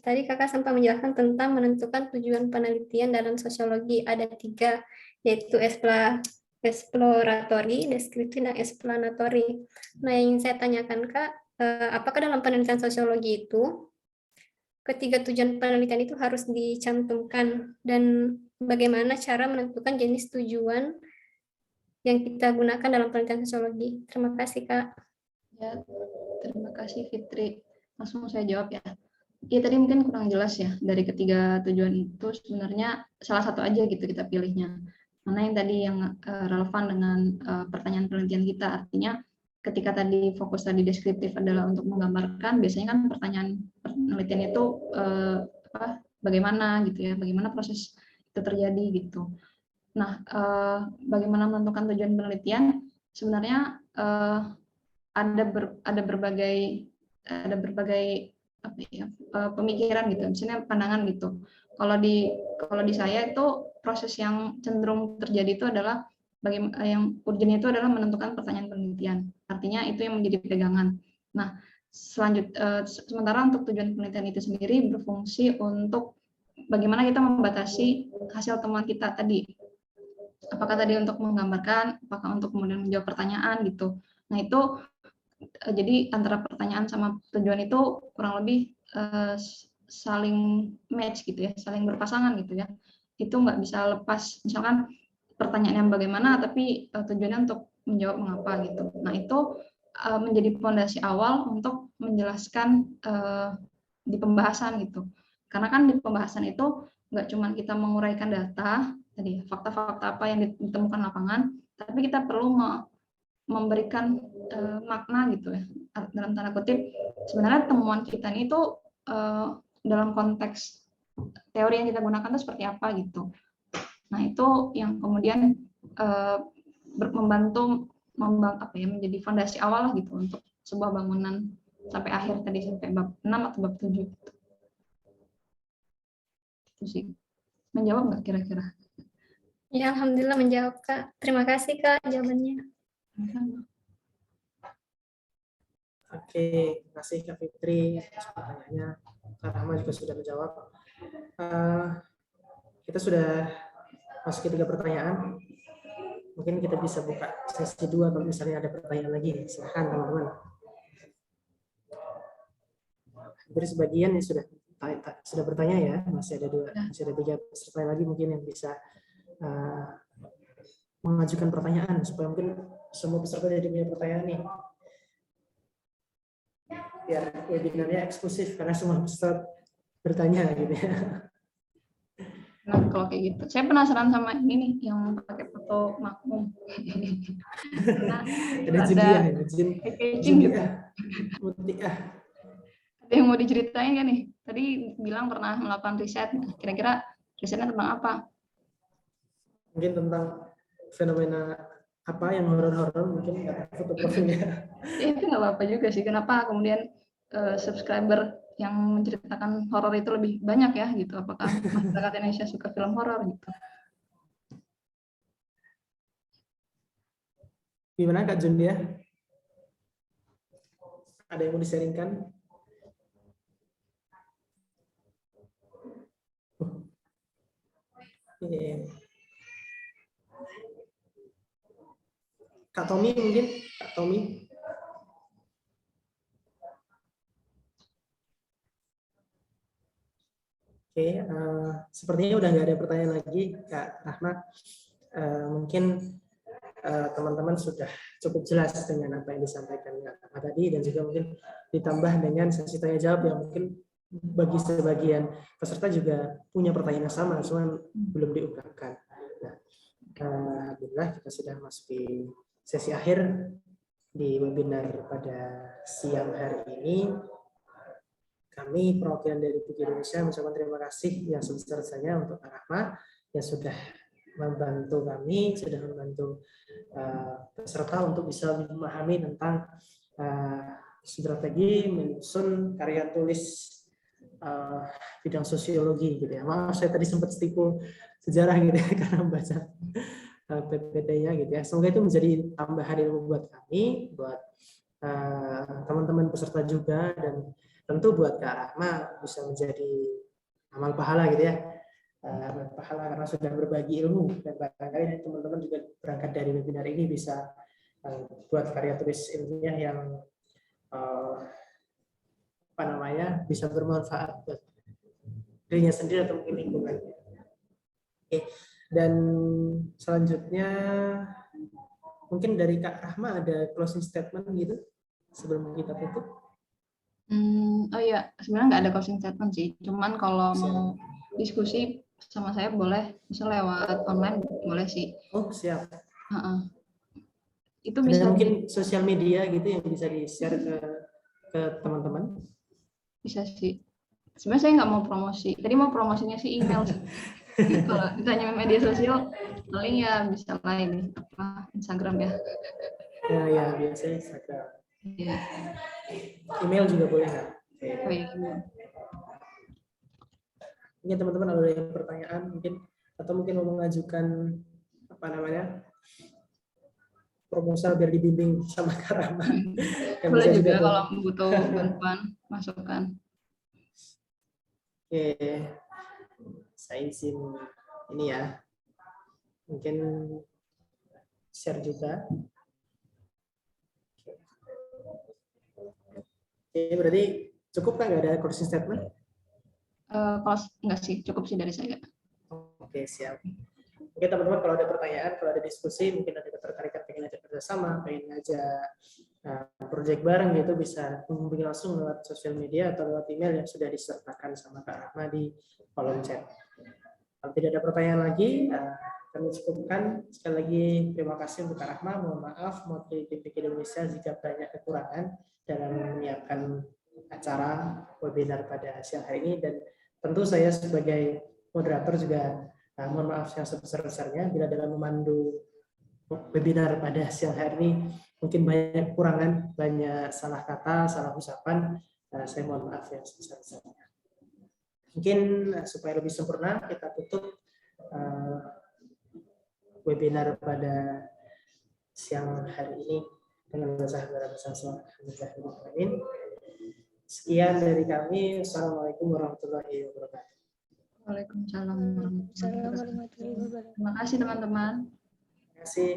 Tadi Kakak sempat menjelaskan tentang menentukan tujuan penelitian dalam sosiologi. Ada 3, yaitu eksploratory, deskriptif, dan explanatory. Nah, yang ingin saya tanyakan, Kak, apakah dalam penelitian sosiologi itu ketiga tujuan penelitian itu harus dicantumkan, dan bagaimana cara menentukan jenis tujuan yang kita gunakan dalam penelitian sosiologi? Terima kasih, Kak. Ya, terima kasih Fitri. langsung saya jawab ya. Iya tadi mungkin kurang jelas ya, dari ketiga tujuan itu sebenarnya salah satu aja gitu kita pilihnya. Mana yang tadi yang relevan dengan pertanyaan penelitian kita, artinya ketika tadi fokus tadi deskriptif adalah untuk menggambarkan, biasanya kan pertanyaan penelitian itu bagaimana gitu ya, bagaimana proses itu terjadi gitu. Nah, bagaimana menentukan tujuan penelitian? Sebenarnya ada berbagai pemikiran gitu, misalnya pandangan gitu. Kalau di saya itu proses yang cenderung terjadi itu adalah yang urgent itu adalah menentukan pertanyaan penelitian. Artinya itu yang menjadi pegangan. Nah, sementara untuk tujuan penelitian itu sendiri berfungsi untuk bagaimana kita membatasi hasil temuan kita tadi. Apakah tadi untuk menggambarkan, apakah untuk kemudian menjawab pertanyaan gitu. Nah, itu jadi antara pertanyaan sama tujuan itu kurang lebih saling match gitu ya, saling berpasangan gitu ya. Itu nggak bisa lepas, misalkan pertanyaan yang bagaimana tapi tujuannya untuk menjawab mengapa gitu. Nah, itu menjadi fondasi awal untuk menjelaskan di pembahasan gitu. Karena kan di pembahasan itu nggak cuma kita menguraikan data tadi, fakta-fakta apa yang ditemukan lapangan, tapi kita perlu memberikan makna gitu ya, dalam tanda kutip sebenarnya temuan kita ini itu dalam konteks teori yang kita gunakan itu seperti apa gitu. Nah, itu yang kemudian membantu menjadi fondasi awal lah gitu untuk sebuah bangunan sampai akhir tadi, sampai bab 6 atau bab 7 gitu. Itu sih. Menjawab nggak kira-kira? Ya, alhamdulillah menjawab, Kak. Terima kasih, Kak, jawabannya. Oke, terima kasih Kak Fitri atas pertanyaannya. Kak Rahma juga sudah menjawab. Kita sudah masuk ke 3 pertanyaan. Mungkin kita bisa buka sesi 2 kalau misalnya ada pertanyaan lagi. Silakan teman-teman. Hampir sebagian yang sudah bertanya ya, masih ada 3 peserta lagi mungkin yang bisa mengajukan pertanyaan supaya mungkin semua peserta jadi punya pertanyaan nih. Biar webinarnya eksklusif karena semua peserta bertanya gitu ya. Nah, kalau kayak gitu, saya penasaran sama ini nih yang pakai foto makmum. Ada jin gitu. Ada yang mau diceritain kan nih? Tadi bilang pernah melakukan riset. Kira-kira risetnya tentang apa? Mungkin tentang fenomena apa yang horor-horor, mungkin foto profilnya. Ya, itu nggak apa-apa juga sih. Kenapa kemudian subscriber yang menceritakan horor itu lebih banyak ya gitu? Apakah masyarakat Indonesia suka film horor gitu? Gimana Kak Jundia? Ada yang mau di-sharingkan? Kak Tommy mungkin? Kak Tommy? Oke, sepertinya udah nggak ada pertanyaan lagi Kak Rahma. Mungkin teman-teman sudah cukup jelas dengan apa yang disampaikan Kak Rahma tadi, dan juga mungkin ditambah dengan sesi tanya jawab yang mungkin bagi sebagian peserta juga punya pertanyaan yang sama, cuma belum diungkapkan. Nah, alhamdulillah kita sudah masuk di sesi akhir di webinar pada siang hari ini. Kami perwakilan dari PUGI Indonesia mengucapkan terima kasih yang sebesar-besarnya untuk Kak Rahma yang sudah membantu kami, sudah membantu peserta untuk bisa memahami tentang strategi menyusun karya tulis bidang sosiologi gitu ya. Maaf saya tadi sempat setipu sejarah gitu ya karena membaca PPT-nya gitu ya. Semoga itu menjadi tambahan ilmu buat kami, buat teman-teman peserta juga, dan tentu buat Kak Rahma bisa menjadi amal pahala gitu ya. Pahala karena sudah berbagi ilmu, dan barangkali teman-teman juga berangkat dari webinar ini bisa buat karya tulis ilmiah yang bisa bermanfaat buat dirinya sendiri atau mungkin lingkungannya. Oke. Dan selanjutnya mungkin dari Kak Rahma ada closing statement gitu sebelum kita tutup. Oh iya, sebenarnya nggak ada closing statement sih. Cuman kalau Siap. mau diskusi sama saya boleh, misalnya lewat online boleh sih. Oh, siap. Heeh. Itu Ada bisa mungkin sosial media gitu yang bisa di-share ke teman-teman? bisa sih. Sebenarnya saya nggak mau promosi. Tadi mau promosinya sih email sih. Kalau ditanya media sosial, paling ya bisa lah ini apa Instagram ya. Ya, biasanya Instagram. Iya. Email juga boleh nggak? Oke. Oh iya, email. Mungkin teman-teman ada yang pertanyaan mungkin atau mungkin mau mengajukan apa namanya proposal biar dibimbing sama Kak Rama. Yang Boleh bisa juga tuh. kalau butuh bantuan, masukan. Oke, saya izin ini ya, mungkin share juga. Oke, berarti cukup kan nggak ada closing statement? Kalau enggak sih, cukup sih dari saya. Oke, siap. Oke teman-teman, kalau ada pertanyaan, kalau ada diskusi, mungkin ada ketertarikan pengen ajak kerjasama, pengen ngajak project bareng gitu, bisa hubungi langsung lewat sosial media atau lewat email yang sudah disertakan sama Kak Rahma di kolom chat. Kalau tidak ada pertanyaan lagi, kami cukupkan. Sekali lagi terima kasih untuk Kak Rahma. Mohon maaf mewakili TPK Indonesia jika banyak kekurangan dalam menyiapkan acara webinar pada siang hari ini, dan tentu saya sebagai moderator juga mohon maaf yang sebesar-besarnya bila dalam memandu webinar pada siang hari ini mungkin banyak kekurangan, banyak salah kata, salah ucapan. Saya mohon maaf yang sebesar-besarnya. Mungkin supaya lebih sempurna kita tutup webinar pada siang hari ini dengan Alhamdulillah. Sekian dari kami. Assalamualaikum warahmatullahi wabarakatuh. Waalaikumsalam warahmatullahi wabarakatuh. Assalamualaikum warahmatullahi wabarakatuh. Terima kasih teman-teman. Terima kasih.